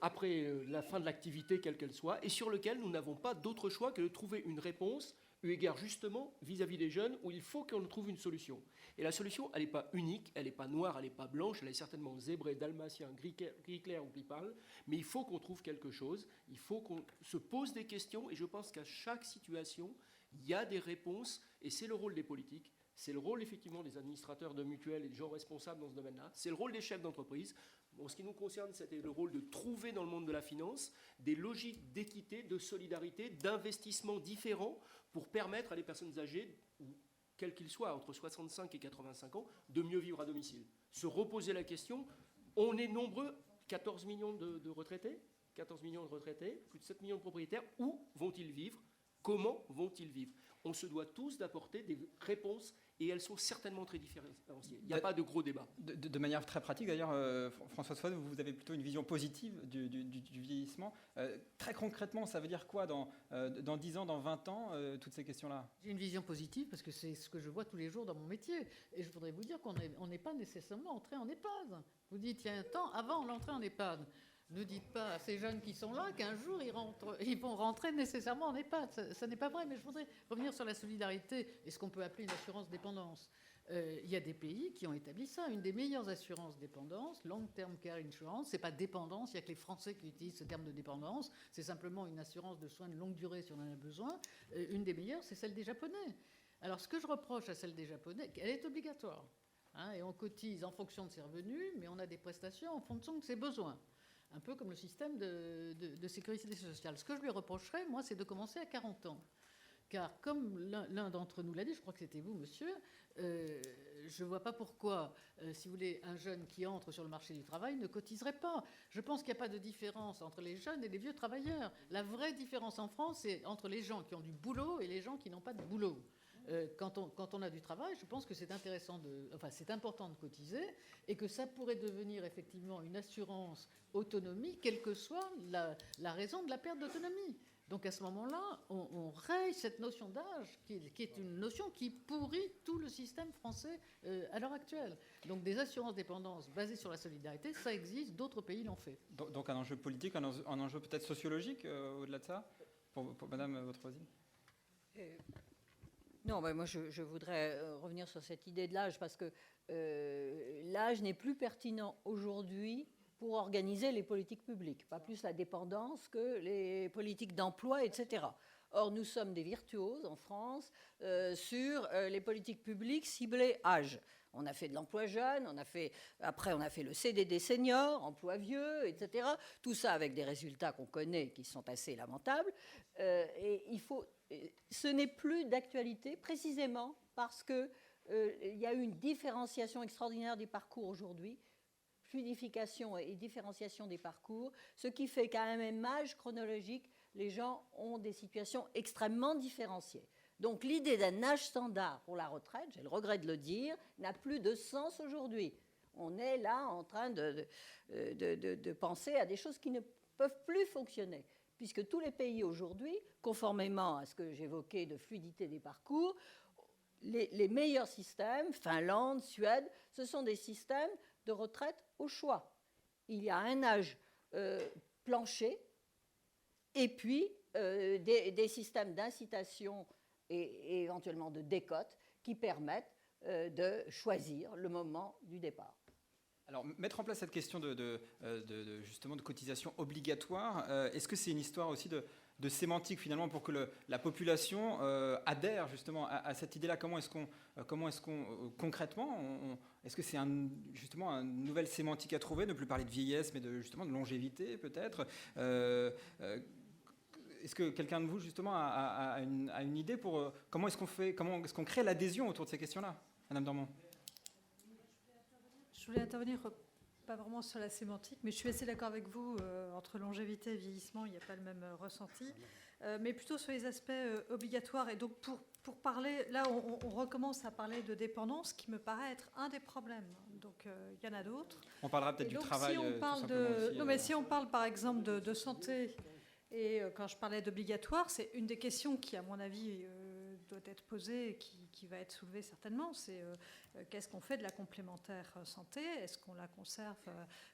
après la fin de l'activité, quelle qu'elle soit, et sur lequel nous n'avons pas d'autre choix que de trouver une réponse eu égard justement vis-à-vis des jeunes, où il faut qu'on trouve une solution. Et la solution, elle n'est pas unique, elle n'est pas noire, elle n'est pas blanche, elle est certainement zébrée, dalmatien, gris clair ou gris pâle, mais il faut qu'on trouve quelque chose, il faut qu'on se pose des questions, et je pense qu'à chaque situation, il y a des réponses, et c'est le rôle des politiques, c'est le rôle effectivement des administrateurs de mutuelles et des gens responsables dans ce domaine-là, c'est le rôle des chefs d'entreprise. En ce qui nous concerne, c'était le rôle de trouver dans le monde de la finance des logiques d'équité, de solidarité, d'investissement différents pour permettre à des personnes âgées, quels qu'ils soient, entre 65 et 85 ans, de mieux vivre à domicile. Se reposer la question, on est nombreux, 14 millions de retraités, 14 millions de retraités, plus de 7 millions de propriétaires, où vont-ils vivre? Comment vont-ils vivre? On se doit tous d'apporter des réponses et elles sont certainement très différenciées. Il n'y a pas de gros débat. De manière très pratique, d'ailleurs, Françoise Faude, vous avez plutôt une vision positive du vieillissement. Très concrètement, ça veut dire quoi dans 10 ans, dans 20 ans, toutes ces questions-là? J'ai une vision positive parce que c'est ce que je vois tous les jours dans mon métier. Et je voudrais vous dire qu'on n'est pas nécessairement entré en EHPAD. Vous dites, il y a un temps avant l'entrée en EHPAD. Ne dites pas à ces jeunes qui sont là qu'un jour ils vont rentrer nécessairement en EHPAD. Ça n'est pas vrai, mais je voudrais revenir sur la solidarité et ce qu'on peut appeler une assurance dépendance. Il y a des pays qui ont établi ça. Une des meilleures assurances dépendance, Long Term Care Insurance, c'est pas dépendance, il n'y a que les Français qui utilisent ce terme de dépendance, c'est simplement une assurance de soins de longue durée si on en a besoin. Une des meilleures, c'est celle des Japonais. Alors ce que je reproche à celle des Japonais, elle est obligatoire. Et on cotise en fonction de ses revenus, mais on a des prestations en fonction de ses besoins. Un peu comme le système de sécurité sociale. Ce que je lui reprocherais, moi, c'est de commencer à 40 ans. Car comme l'un d'entre nous l'a dit, je crois que c'était vous, monsieur, je ne vois pas pourquoi, si vous voulez, un jeune qui entre sur le marché du travail ne cotiserait pas. Je pense qu'il n'y a pas de différence entre les jeunes et les vieux travailleurs. La vraie différence en France, c'est entre les gens qui ont du boulot et les gens qui n'ont pas de boulot. Quand on a du travail, je pense que c'est c'est important de cotiser et que ça pourrait devenir effectivement une assurance autonomie, quelle que soit la raison de la perte d'autonomie. Donc à ce moment-là, on raye cette notion d'âge, qui est une notion qui pourrit tout le système français à l'heure actuelle. Donc des assurances dépendance basées sur la solidarité, ça existe, d'autres pays l'ont fait. Donc un enjeu politique, un enjeu peut-être sociologique au-delà de ça, pour Madame, votre voisine. Non, moi je voudrais revenir sur cette idée de l'âge parce que l'âge n'est plus pertinent aujourd'hui pour organiser les politiques publiques, pas plus la dépendance que les politiques d'emploi, etc. Or, nous sommes des virtuoses en France sur les politiques publiques ciblées âge. On a fait de l'emploi jeune, après on a fait le CDD senior, emploi vieux, etc. Tout ça avec des résultats qu'on connaît qui sont assez lamentables. Et ce n'est plus d'actualité précisément parce qu'il y a eu une différenciation extraordinaire des parcours aujourd'hui, fluidification et différenciation des parcours, ce qui fait qu'à un même âge chronologique, les gens ont des situations extrêmement différenciées. Donc l'idée d'un âge standard pour la retraite, j'ai le regret de le dire, n'a plus de sens aujourd'hui. On est là en train de penser à des choses qui ne peuvent plus fonctionner, puisque tous les pays aujourd'hui, conformément à ce que j'évoquais de fluidité des parcours, les meilleurs systèmes, Finlande, Suède, ce sont des systèmes de retraite au choix. Il y a un âge plancher et puis des systèmes d'incitation et éventuellement de décote qui permettent de choisir le moment du départ. Alors, mettre en place cette question justement de cotisation obligatoire, est-ce que c'est une histoire aussi de sémantique finalement pour que la population adhère justement à cette idée-là? Comment est-ce qu'on concrètement, est-ce que c'est justement une nouvelle sémantique à trouver, ne plus parler de vieillesse, mais justement de longévité peut-être? Est-ce que quelqu'un de vous justement a une idée pour comment est-ce qu'on crée l'adhésion autour de ces questions-là, Madame Dormand? Je voulais intervenir pas vraiment sur la sémantique, mais je suis assez d'accord avec vous, entre longévité et vieillissement, il n'y a pas le même ressenti, mais plutôt sur les aspects obligatoires. Et donc pour parler, là on recommence à parler de dépendance, qui me paraît être un des problèmes. Donc il y en a d'autres. On parlera peut-être du travail. Si on parle si on parle par exemple de santé, et quand je parlais d'obligatoire, c'est une des questions qui, à mon avis, doit être posée et qui va être soulevée certainement, c'est qu'est-ce qu'on fait de la complémentaire santé? Est-ce qu'on la conserve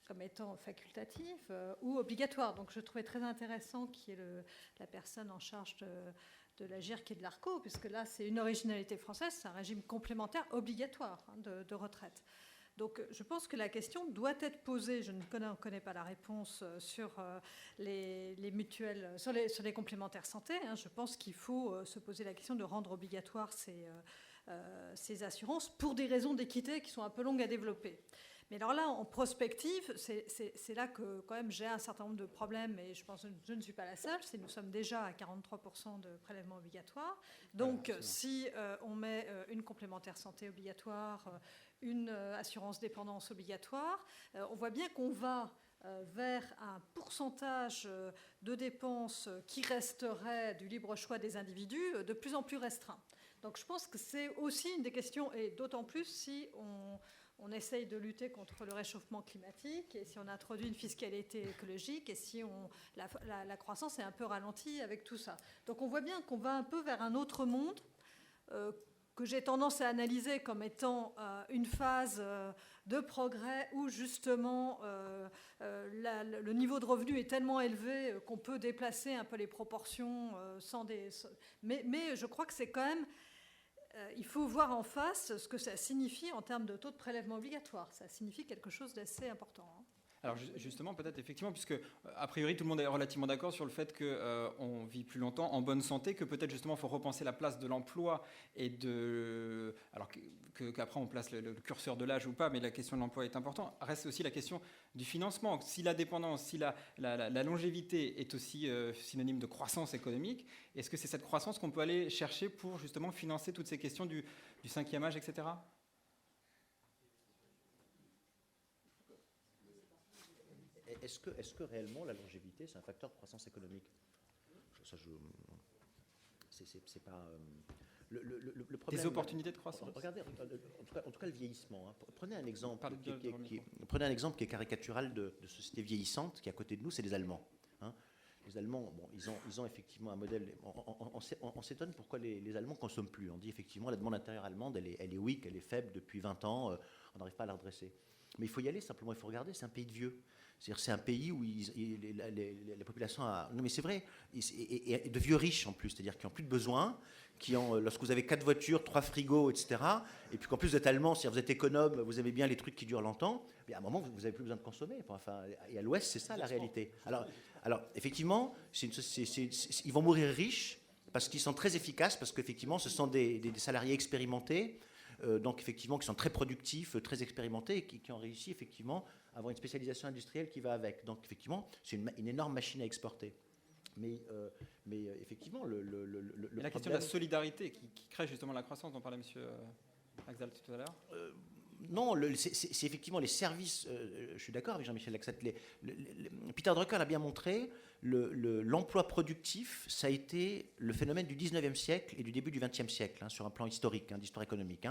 comme étant facultative ou obligatoire? Donc je trouvais très intéressant qu'il y ait la personne en charge de l'AGIRC et de l'ARCO, puisque là c'est une originalité française, c'est un régime complémentaire obligatoire de retraite. Donc je pense que la question doit être posée, je ne connais pas la réponse sur les mutuelles, sur les complémentaires santé. Je pense qu'il faut se poser la question de rendre obligatoire ces assurances pour des raisons d'équité qui sont un peu longues à développer. Mais alors là, en prospective, c'est là que quand même j'ai un certain nombre de problèmes, et je pense que je ne suis pas la seule, c'est que nous sommes déjà à 43% de prélèvements obligatoires. Donc si on met une complémentaire santé obligatoire, une assurance dépendance obligatoire, on voit bien qu'on va vers un pourcentage de dépenses qui resterait du libre choix des individus de plus en plus restreint. Donc je pense que c'est aussi une des questions, et d'autant plus si on essaye de lutter contre le réchauffement climatique, et si on introduit une fiscalité écologique, et si la croissance est un peu ralentie avec tout ça. Donc on voit bien qu'on va un peu vers un autre monde que j'ai tendance à analyser comme étant une phase de progrès où justement le niveau de revenu est tellement élevé qu'on peut déplacer un peu les proportions mais je crois que c'est quand même... il faut voir en face ce que ça signifie en termes de taux de prélèvement obligatoire. Ça signifie quelque chose d'assez important. Alors justement, peut-être effectivement, puisque a priori tout le monde est relativement d'accord sur le fait qu'on vit plus longtemps en bonne santé, que peut-être justement il faut repenser la place de l'emploi et alors qu'après on place le curseur de l'âge ou pas, mais la question de l'emploi est importante. Reste aussi la question du financement. Si la dépendance, si la longévité est aussi synonyme de croissance économique, est-ce que c'est cette croissance qu'on peut aller chercher pour justement financer toutes ces questions du 5e âge, etc. Est-ce que réellement la longévité, c'est un facteur de croissance économique? C'est pas... Le problème, des opportunités de croissance. Regardez, en tout cas le vieillissement. Prenez un exemple qui est caricatural de société vieillissante qui est à côté de nous, c'est les Allemands. Les Allemands, bon, ils ont effectivement un modèle... On s'étonne pourquoi les Allemands ne consomment plus. On dit effectivement la demande intérieure allemande, elle est weak, elle est faible depuis 20 ans, on n'arrive pas à la redresser. Mais il faut y aller, simplement, il faut regarder, c'est un pays de vieux. C'est-à-dire c'est un pays où la population a... Non mais c'est vrai, et de vieux riches en plus, c'est-à-dire qui n'ont plus de besoin, lorsque vous avez 4 voitures, 3 frigos, etc., et puis qu'en plus vous êtes allemand, c'est-à-dire vous êtes économe, vous aimez bien les trucs qui durent longtemps, mais à un moment vous n'avez plus besoin de consommer. Enfin, et à l'Ouest, c'est ça la réalité. Alors effectivement, ils vont mourir riches parce qu'ils sont très efficaces, parce qu'effectivement ce sont des salariés expérimentés, donc effectivement qui sont très productifs, très expérimentés, et qui ont réussi effectivement à avoir une spécialisation industrielle qui va avec. Donc effectivement, c'est une énorme machine à exporter. Mais effectivement, la question de la solidarité qui crée justement la croissance dont parlait M. Laxalt tout à l'heure. Non, c'est effectivement les services. Je suis d'accord avec Jean-Michel Laxalt. Peter Drucker l'a bien montré. L'emploi productif, ça a été le phénomène du 19e siècle et du début du 20e siècle, sur un plan historique, d'histoire économique.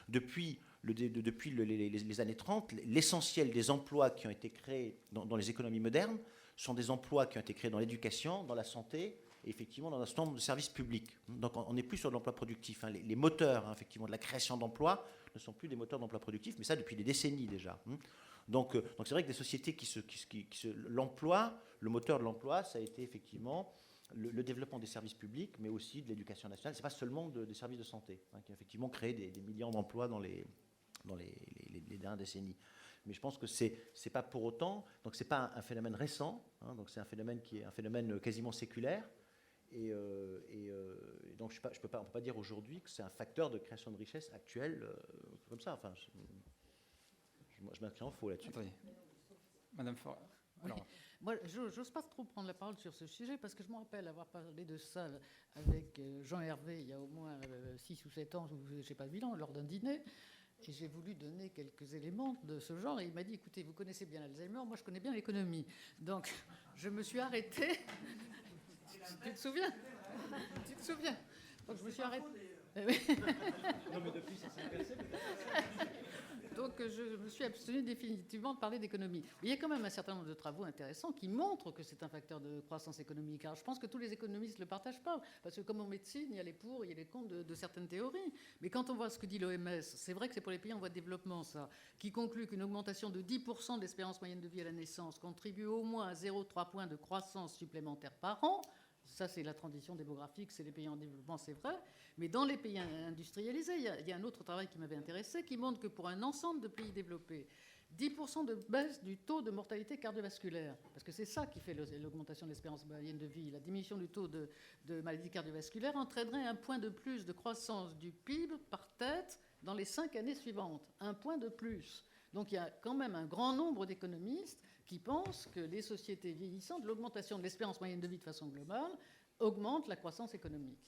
Depuis les années 30, l'essentiel des emplois qui ont été créés dans les économies modernes sont des emplois qui ont été créés dans l'éducation, dans la santé, et effectivement dans un certain nombre de services publics. Donc on n'est plus sur de l'emploi productif. Les moteurs, effectivement, de la création d'emplois ne sont plus des moteurs d'emploi productif, mais ça depuis des décennies déjà. Donc c'est vrai que des sociétés l'emploi, le moteur de l'emploi, ça a été effectivement le développement des services publics, mais aussi de l'éducation nationale. C'est pas seulement des services de santé qui ont effectivement créé des millions d'emplois dans les dernières décennies. Mais je pense que c'est pas pour autant, donc c'est pas un phénomène récent, donc c'est un phénomène qui est un phénomène quasiment séculaire, et donc on peut pas dire aujourd'hui que c'est un facteur de création de richesse actuelle comme ça. Enfin, je m'inscris en faux là-dessus. Attendez. Madame Faure. Oui. Moi, j'ose pas trop prendre la parole sur ce sujet parce que je me rappelle avoir parlé de ça avec Jean Hervé il y a au moins 6 ou 7 ans, je sais pas, bilan, lors d'un dîner. Et j'ai voulu donner quelques éléments de ce genre. Et il m'a dit, écoutez, vous connaissez bien l'Alzheimer, moi je connais bien l'économie. Donc, je me suis arrêtée. Tu te souviens? Donc, je me suis arrêtée. Non, mais depuis, ça s'est inversé. Donc, que je me suis abstenue définitivement de parler d'économie. Mais il y a quand même un certain nombre de travaux intéressants qui montrent que c'est un facteur de croissance économique. Alors je pense que tous les économistes ne le partagent pas, parce que comme en médecine, il y a les pour, il y a les contre de certaines théories. Mais quand on voit ce que dit l'OMS, c'est vrai que c'est pour les pays en voie de développement, ça, qui conclut qu'une augmentation de 10% de l'espérance moyenne de vie à la naissance contribue au moins à 0,3 points de croissance supplémentaire par an. Ça, c'est la transition démographique, c'est les pays en développement, c'est vrai. Mais dans les pays industrialisés, il y a un autre travail qui m'avait intéressé qui montre que pour un ensemble de pays développés, 10% de baisse du taux de mortalité cardiovasculaire, parce que c'est ça qui fait l'augmentation de l'espérance moyenne de vie. La diminution du taux de maladies cardiovasculaires entraînerait un point de plus de croissance du PIB par tête dans les 5 années suivantes. Un point de plus. Donc il y a quand même un grand nombre d'économistes qui pensent que les sociétés vieillissantes, l'augmentation de l'espérance moyenne de vie de façon globale, augmente la croissance économique.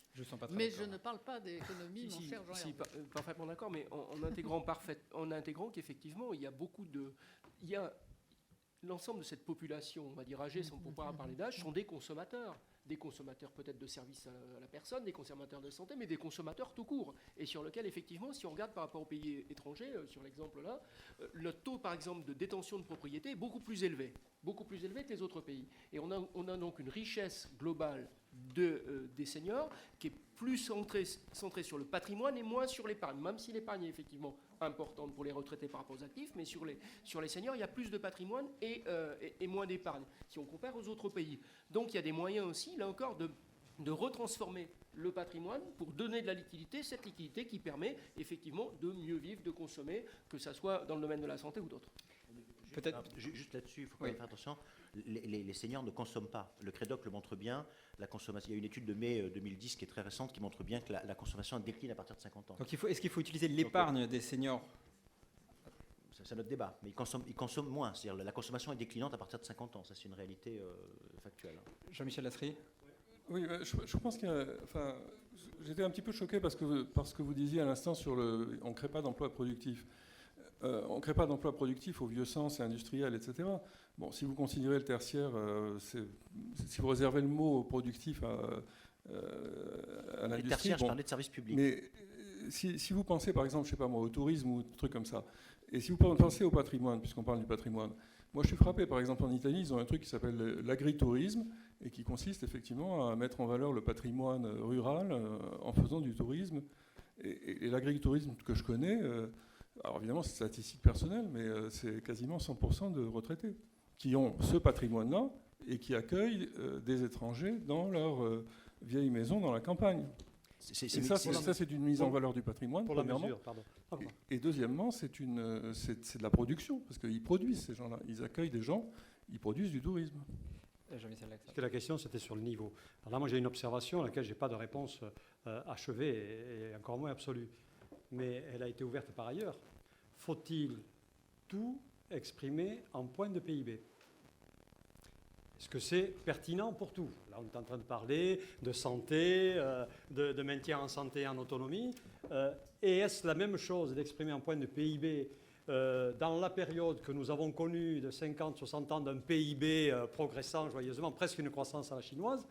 Mais je ne parle pas d'économie, mon cher Jean-Hervé. Parfaitement d'accord, mais en intégrant qu'effectivement, il y a beaucoup de... L'ensemble de cette population, on va dire âgée, sans pouvoir parler d'âge, sont des consommateurs. Des consommateurs peut-être de services à la personne, des consommateurs de santé, mais des consommateurs tout court. Et sur lequel, effectivement, si on regarde par rapport aux pays étrangers, sur l'exemple là, le taux, par exemple, de détention de propriété est beaucoup plus élevé que les autres pays. Et on a donc une richesse globale des seniors qui est plus centrée sur le patrimoine et moins sur l'épargne, même si l'épargne est effectivement importante pour les retraités par rapport aux actifs, mais sur les seniors, il y a plus de patrimoine et moins d'épargne, si on compare aux autres pays. Donc il y a des moyens aussi, là encore, de retransformer le patrimoine pour donner de la liquidité, cette liquidité qui permet effectivement de mieux vivre, de consommer, que ce soit dans le domaine de la santé ou d'autres. Peut-être juste là-dessus, il faut quand même faire attention. Les seniors ne consomment pas. Le Crédoc le montre bien. La consommation. Il y a une étude de mai 2010 qui est très récente qui montre bien que la consommation décline à partir de 50 ans. Donc est-ce qu'il faut utiliser l'épargne des seniors? C'est notre débat, mais ils consomment moins. C'est-à-dire la consommation est déclinante à partir de 50 ans. Ça, c'est une réalité factuelle. Jean-Michel Lasserie. Oui, je pense j'étais un petit peu choqué parce que vous disiez à l'instant sur on ne crée pas d'emplois productifs. On ne crée pas d'emplois productifs au vieux sens et industriel, etc. Bon, si vous considérez le tertiaire, si vous réservez le mot productif à l'industrie... Les tertiaires, je parlais de services publics. Mais si vous pensez, par exemple, je ne sais pas moi, au tourisme ou des trucs comme ça, et si vous pensez au patrimoine, puisqu'on parle du patrimoine, moi je suis frappé, par exemple en Italie, ils ont un truc qui s'appelle l'agritourisme, et qui consiste effectivement à mettre en valeur le patrimoine rural en faisant du tourisme. Et l'agritourisme que je connais... alors évidemment, c'est statistique personnelle, mais c'est quasiment 100% de retraités qui ont ce patrimoine-là et qui accueillent des étrangers dans leur vieille maison dans la campagne. Ça, c'est une mise en valeur du patrimoine, pour la premièrement. mesure, pardon. Et deuxièmement, c'est de la production, parce qu'ils produisent, ces gens-là. Ils accueillent des gens, ils produisent du tourisme. Parce que la question, c'était sur le niveau. Alors là, moi, j'ai une observation à laquelle je n'ai pas de réponse achevée et encore moins absolue. Mais elle a été ouverte par ailleurs. Faut-il tout exprimer en points de PIB? Est-ce que c'est pertinent pour tout? Là, on est en train de parler de santé, de maintien en santé et en autonomie. Et est-ce la même chose d'exprimer en points de PIB dans la période que nous avons connue de 50-60 ans d'un PIB progressant joyeusement, presque une croissance à la chinoise,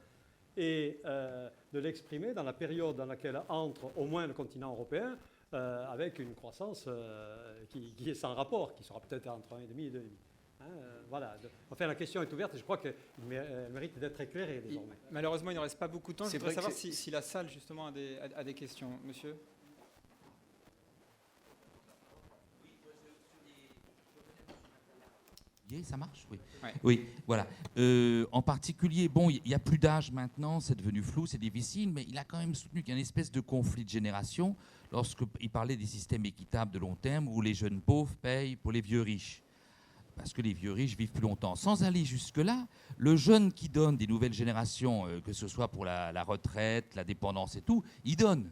et de l'exprimer dans la période dans laquelle entre au moins le continent européen, avec une croissance qui est sans rapport, qui sera peut-être entre 1,5 et 2,5. Voilà. Enfin, la question est ouverte et je crois qu'elle mérite d'être éclairée désormais. Malheureusement, il ne reste pas beaucoup de temps. Je voudrais savoir que si la salle, justement, a des questions. Monsieur ? Ça marche, oui. Ouais. Oui, voilà. En particulier, bon, il n'y a plus d'âge maintenant, c'est devenu flou, c'est difficile, mais il a quand même soutenu qu'il y a une espèce de conflit de génération lorsqu'il parlait des systèmes équitables de long terme où les jeunes pauvres payent pour les vieux riches. Parce que les vieux riches vivent plus longtemps. Sans aller jusque-là, le jeune qui donne des nouvelles générations, que ce soit pour la retraite, la dépendance et tout, il donne.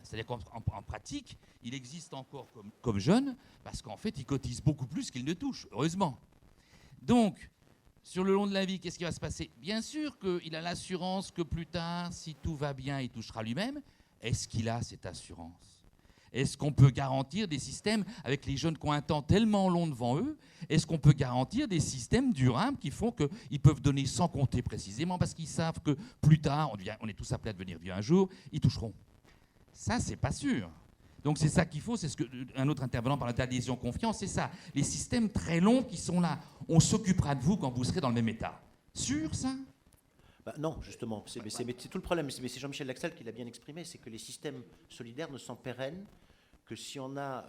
C'est-à-dire qu'en pratique, il existe encore comme jeune parce qu'en fait, il cotise beaucoup plus qu'il ne touche, heureusement. Donc, sur le long de la vie, qu'est-ce qui va se passer? Bien sûr qu'il a l'assurance que plus tard, si tout va bien, il touchera lui-même. Est-ce qu'il a cette assurance? Est-ce qu'on peut garantir des systèmes avec les jeunes qui ont un temps tellement long devant eux? Est-ce qu'on peut garantir des systèmes durables qui font qu'ils peuvent donner sans compter précisément parce qu'ils savent que plus tard, on est tous appelés à devenir vieux un jour, ils toucheront? Ça, c'est pas sûr. Donc c'est ça qu'il faut, c'est ce qu'un autre intervenant parle d'adhésion confiance, c'est ça. Les systèmes très longs qui sont là. On s'occupera de vous quand vous serez dans le même état. Sûr, ça ? Non, justement. C'est tout le problème. Mais c'est Jean-Michel Laxalt qui l'a bien exprimé, c'est que les systèmes solidaires ne sont pérennes que si on a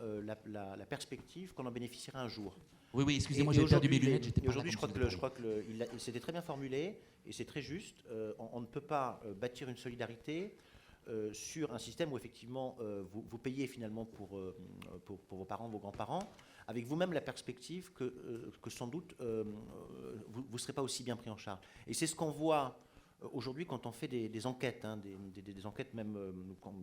la perspective qu'on en bénéficiera un jour. Oui, excusez-moi, j'ai perdu mes lunettes. Aujourd'hui, je crois que c'était très bien formulé et c'est très juste. On ne peut pas bâtir une solidarité sur un système où effectivement vous payez finalement pour vos parents, vos grands-parents, avec vous-même la perspective que sans doute vous ne serez pas aussi bien pris en charge. Et c'est ce qu'on voit aujourd'hui quand on fait des enquêtes, des enquêtes même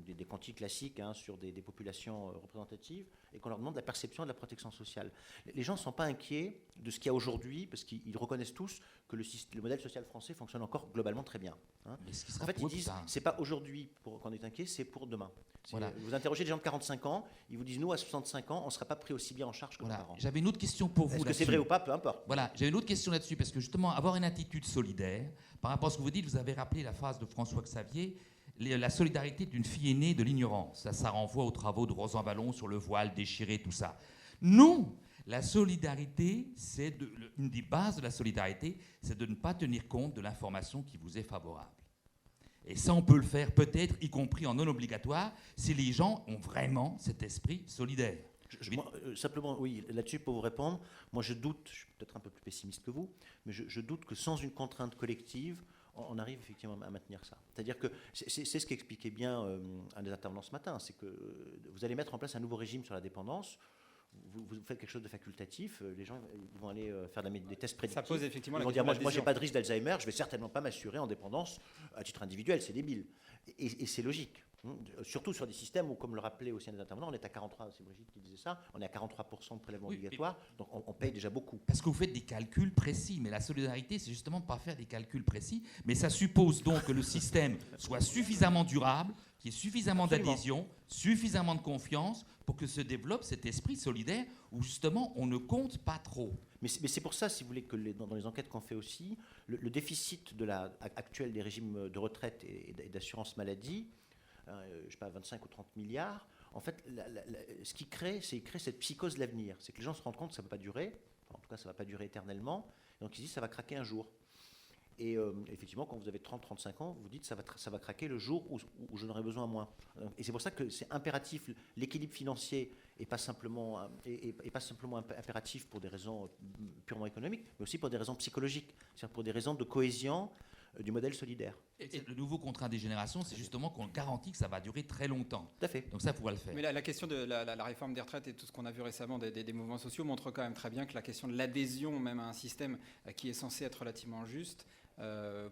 des quantités classiques sur des populations représentatives, et qu'on leur demande la perception de la protection sociale. Les gens ne sont pas inquiets de ce qu'il y a aujourd'hui, parce qu'ils reconnaissent tous que le modèle social français fonctionne encore globalement très bien. Mais ce qui sera en fait, ils disent, c'est pas aujourd'hui qu'on est inquiet, c'est pour demain. Voilà. Vous interrogez des gens de 45 ans, ils vous disent, nous, à 65 ans, on ne sera pas pris aussi bien en charge que nos parents. J'avais une autre question pour vous. Est-ce que c'est vrai ou pas? Peu importe. Voilà, j'avais une autre question là-dessus, parce que justement, avoir une attitude solidaire, par rapport à ce que vous dites, vous avez rappelé la phrase de François Xavier, la solidarité d'une fille aînée de l'ignorance. Ça renvoie aux travaux de Rosan Vallon sur le voile déchiré, tout ça. Non, la solidarité, une des bases de la solidarité, c'est de ne pas tenir compte de l'information qui vous est favorable. Et ça, on peut le faire peut-être, y compris en non obligatoire, si les gens ont vraiment cet esprit solidaire. Simplement, oui, là-dessus, pour vous répondre, moi je doute, je suis peut-être un peu plus pessimiste que vous, mais je doute que sans une contrainte collective, on arrive effectivement à maintenir ça. C'est-à-dire que c'est ce qu'expliquait bien un des intervenants ce matin, c'est que vous allez mettre en place un nouveau régime sur la dépendance. Vous faites quelque chose de facultatif, les gens ils vont aller faire des tests prédictifs. Ça pose effectivement ils vont dire, moi j'ai pas de risque d'Alzheimer, je vais certainement pas m'assurer en dépendance à titre individuel, c'est débile. Et c'est logique. Surtout sur des systèmes où, comme le rappelait aussi un des intervenants, on est à 43%, c'est Brigitte qui disait ça, on est à 43% de prélèvement obligatoire, donc on paye déjà beaucoup. Parce que vous faites des calculs précis, mais la solidarité, c'est justement pas faire des calculs précis, mais ça suppose donc que le système soit suffisamment durable, qu'il y ait suffisamment d'adhésion, suffisamment de confiance pour que se développe cet esprit solidaire où justement on ne compte pas trop. Mais c'est pour ça, si vous voulez, que dans les enquêtes qu'on fait aussi, le déficit actuel des régimes de retraite et d'assurance maladie, je ne sais pas, 25 ou 30 milliards, en fait, ce qu'il crée, c'est cette psychose de l'avenir. C'est que les gens se rendent compte que ça ne peut pas durer, en tout cas, ça ne va pas durer éternellement, et donc ils disent que ça va craquer un jour. Et effectivement, quand vous avez 30-35 ans, vous dites ça va craquer le jour où je n'aurai besoin moins. Et c'est pour ça que c'est impératif. L'équilibre financier n'est pas simplement impératif pour des raisons purement économiques, mais aussi pour des raisons psychologiques, c'est-à-dire pour des raisons de cohésion du modèle solidaire. Et le nouveau contrat des générations, c'est justement qu'on garantit que ça va durer très longtemps. Tout à fait. Donc ça, il faut le faire. Mais la question de la réforme des retraites et tout ce qu'on a vu récemment des mouvements sociaux montre quand même très bien que la question de l'adhésion même à un système qui est censé être relativement juste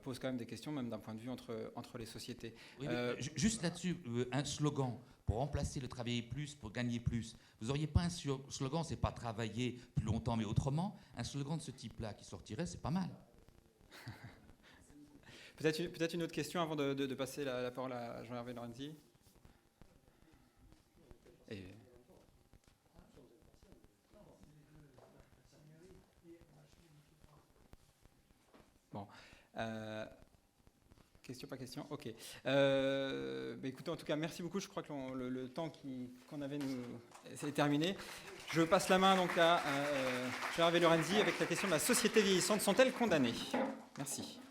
pose quand même des questions, même d'un point de vue entre les sociétés. Oui, juste là-dessus, un slogan pour remplacer le travailler plus, pour gagner plus. Vous n'auriez pas un slogan, c'est pas travailler plus longtemps mais autrement. Un slogan de ce type-là qui sortirait, c'est pas mal. Peut-être une autre question avant de passer la parole à Jean-Hervé Lorenzi. Bon. Question, pas question. Ok. Écoutez, en tout cas, merci beaucoup. Je crois que le temps qu'on avait c'est terminé. Je passe la main donc à Jean-Hervé Lorenzi avec la question de la société vieillissante. Sont-elles condamnées? Merci.